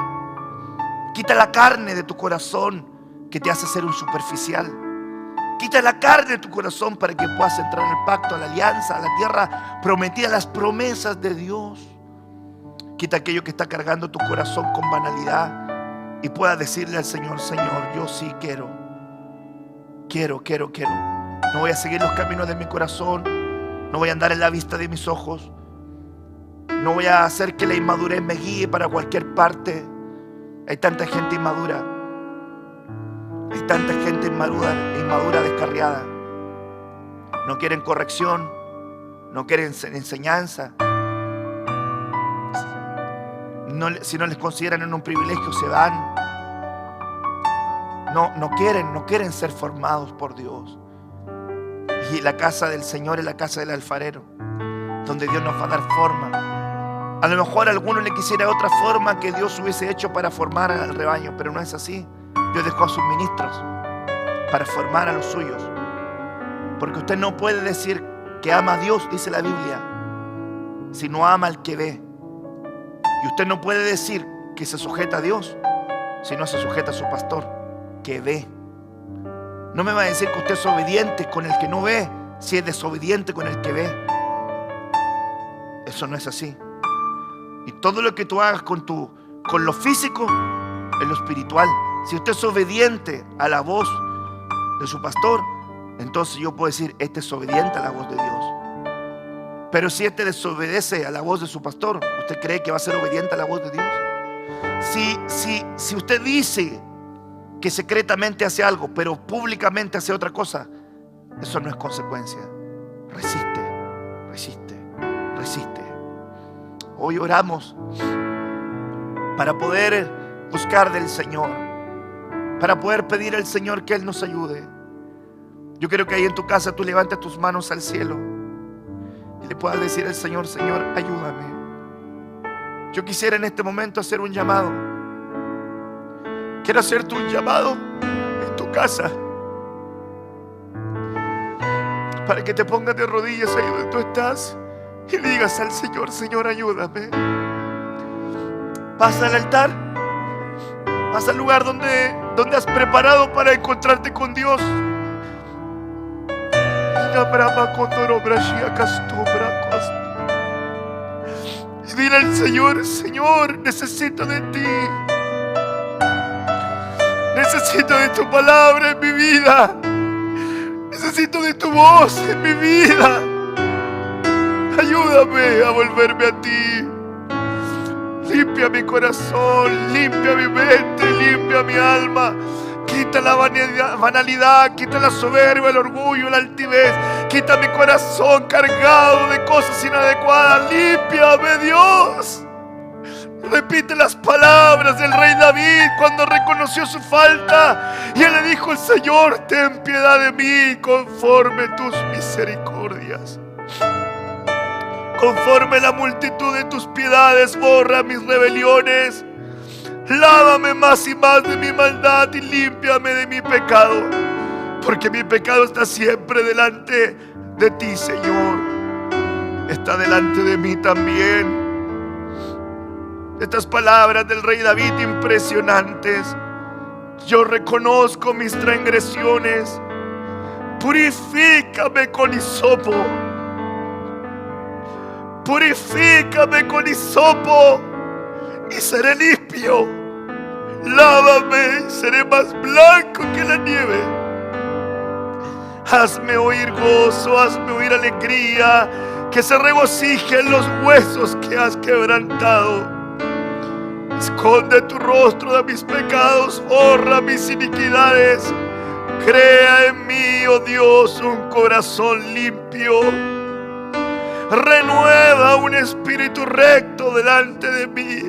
Quita la carne de tu corazón que te hace ser un superficial. Quita la carne de tu corazón para que puedas entrar en el pacto, a la alianza, a la tierra prometida, a las promesas de Dios. Quita aquello que está cargando tu corazón con banalidad y puedas decirle al Señor: Señor, yo sí quiero. No voy a seguir los caminos de mi corazón. No voy a andar en la vista de mis ojos. No voy a hacer que la inmadurez me guíe para cualquier parte. Hay tanta gente inmadura. Hay tanta gente inmadura descarriada. No quieren corrección. No quieren enseñanza. Si no les consideran en un privilegio, se van. No quieren ser formados por Dios. Y la casa del Señor es la casa del alfarero, donde Dios nos va a dar forma. A lo mejor a algunos le quisiera otra forma que Dios hubiese hecho para formar al rebaño, pero no es así. Dios dejó a sus ministros para formar a los suyos. Porque usted no puede decir que ama a Dios, dice la Biblia, si no ama al que ve. Y usted no puede decir que se sujeta a Dios si no se sujeta a su pastor, que ve. No me va a decir que usted es obediente con el que no ve si es desobediente con el que ve. Eso no es así. Y todo lo que tú hagas con lo físico es lo espiritual. Si usted es obediente a la voz de su pastor, entonces yo puedo decir, este es obediente a la voz de Dios. Pero si este desobedece a la voz de su pastor, ¿usted cree que va a ser obediente a la voz de Dios? Si usted dice que secretamente hace algo, pero públicamente hace otra cosa, eso no es consecuencia. Resiste, resiste, resiste. Hoy oramos para poder buscar del Señor, para poder pedir al Señor que Él nos ayude. Yo quiero que ahí en tu casa tú levantes tus manos al cielo y le puedas decir al Señor, Señor, ayúdame. Yo quisiera en este momento hacer un llamado. Quiero hacerte un llamado en tu casa, para que te pongas de rodillas ahí donde tú estás y le digas al Señor, Señor, ayúdame. Pasa al altar, pasa al lugar donde has preparado para encontrarte con Dios. Y dile al Señor, Señor, necesito de ti. Necesito de tu palabra en mi vida. Necesito de tu voz en mi vida. Ayúdame a volverme a ti. Limpia mi corazón, limpia mi mente, limpia mi alma. Quita la banalidad, quita la soberbia, el orgullo, la altivez. Quita mi corazón cargado de cosas inadecuadas. Límpiame, Dios. Repite las palabras del rey David cuando reconoció su falta. Y él le dijo al Señor, ten piedad de mí conforme tus misericordias. Conforme la multitud de tus piedades, borra mis rebeliones. Lávame más y más de mi maldad y límpiame de mi pecado. Porque mi pecado está siempre delante de ti, Señor. Está delante de mí también. Estas palabras del rey David impresionantes. Yo reconozco mis transgresiones. Purifícame con hisopo. Purifícame con hisopo y seré limpio. Lávame y seré más blanco que la nieve. Hazme oír gozo, hazme oír alegría, que se regocijen los huesos que has quebrantado. Esconde tu rostro de mis pecados, borra mis iniquidades. Crea en mí, oh Dios, un corazón limpio. Renueva un espíritu recto delante de mí.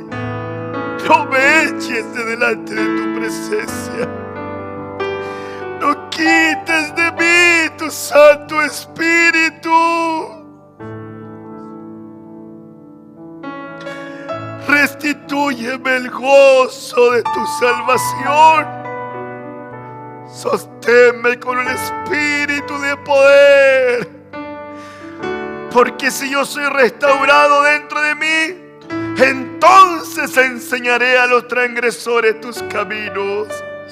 No me eches de delante de tu presencia. No quites de mí tu Santo Espíritu. Restitúyeme el gozo de tu salvación. Sosténme con un espíritu de poder. Porque si yo soy restaurado dentro de mí, entonces enseñaré a los transgresores tus caminos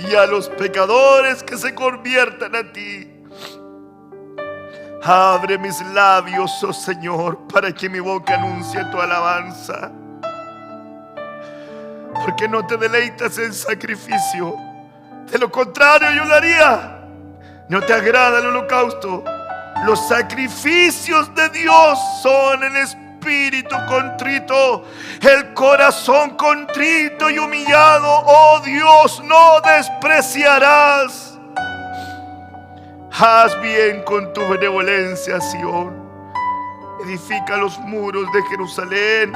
y a los pecadores que se conviertan a ti. Abre mis labios, oh Señor, para que mi boca anuncie tu alabanza. Porque no te deleitas en sacrificio. De lo contrario yo lo haría. No te agrada el holocausto. Los sacrificios de Dios son el espíritu contrito, el corazón contrito y humillado. Oh Dios, no despreciarás. Haz bien con tu benevolencia, Sión. Edifica los muros de Jerusalén.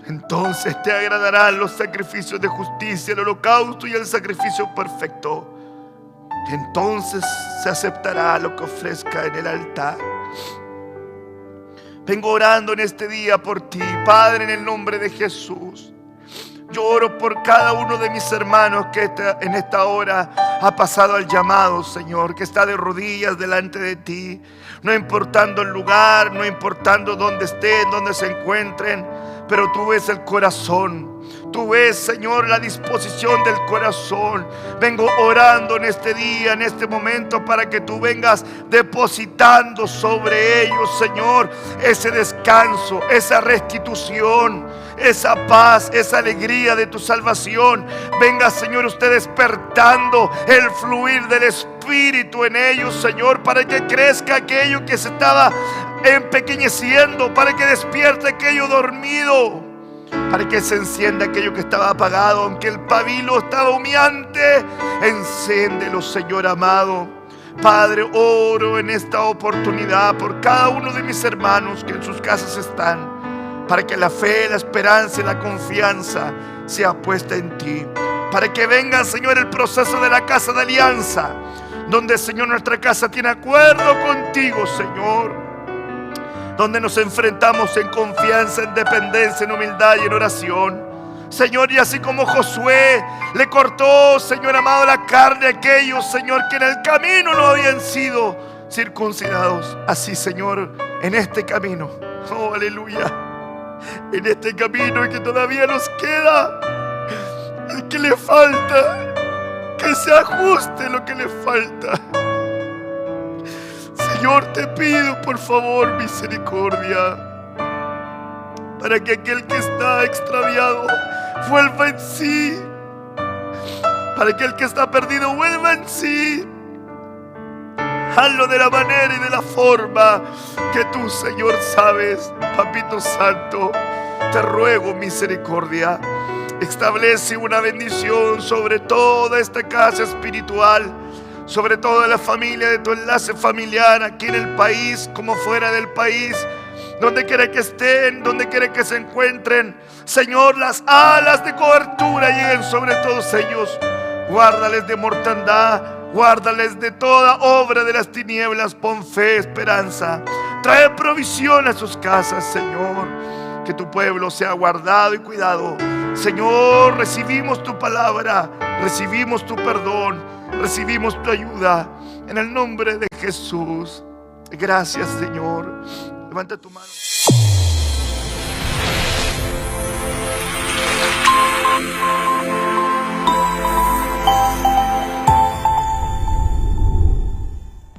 Entonces te agradarán los sacrificios de justicia, el holocausto y el sacrificio perfecto. entonces se aceptará lo que ofrezca en el altar. Vengo orando en este día por ti, Padre, en el nombre de Jesús. Yo oro por cada uno de mis hermanos que en esta hora ha pasado al llamado, Señor, que está de rodillas delante de ti, no importando el lugar, no importando dónde estén, dónde se encuentren, pero tú ves el corazón. Tú ves, Señor, la disposición del corazón. Vengo orando en este día, en este momento, para que tú vengas depositando sobre ellos, Señor, ese descanso, esa restitución, esa paz, esa alegría de tu salvación. Venga, Señor, usted despertando el fluir del Espíritu en ellos, Señor, para que crezca aquello que se estaba empequeñeciendo, para que despierte aquello dormido, para que se encienda aquello que estaba apagado. Aunque el pabilo estaba humeante, enciéndelo, Señor amado. Padre, oro en esta oportunidad por cada uno de mis hermanos que en sus casas están, para que la fe, la esperanza y la confianza sea puesta en ti, para que venga, Señor, el proceso de la casa de alianza, donde, Señor, nuestra casa tiene acuerdo contigo, Señor, donde nos enfrentamos en confianza, en dependencia, en humildad y en oración, Señor. Y así como Josué le cortó, Señor amado, la carne a aquellos, Señor, que en el camino no habían sido circuncidados, así, Señor, en este camino, oh aleluya, en este camino que todavía nos queda, el que le falta, que se ajuste lo que le falta. Señor, te pido por favor misericordia, para que aquel que está extraviado vuelva en sí, para que el que está perdido vuelva en sí. Hazlo de la manera y de la forma que tú, Señor, sabes. Papito Santo, te ruego misericordia. Establece una bendición sobre toda esta casa espiritual, sobre toda la familia de tu enlace familiar, aquí en el país como fuera del país, donde quiera que estén, donde quiera que se encuentren. Señor, las alas de cobertura lleguen sobre todos ellos. Guárdales de mortandad, guárdales de toda obra de las tinieblas. Pon fe, esperanza, trae provisión a sus casas, Señor. Que tu pueblo sea guardado y cuidado. Señor, recibimos tu palabra, recibimos tu perdón, recibimos tu ayuda, en el nombre de Jesús. Gracias, Señor. Levanta tu mano.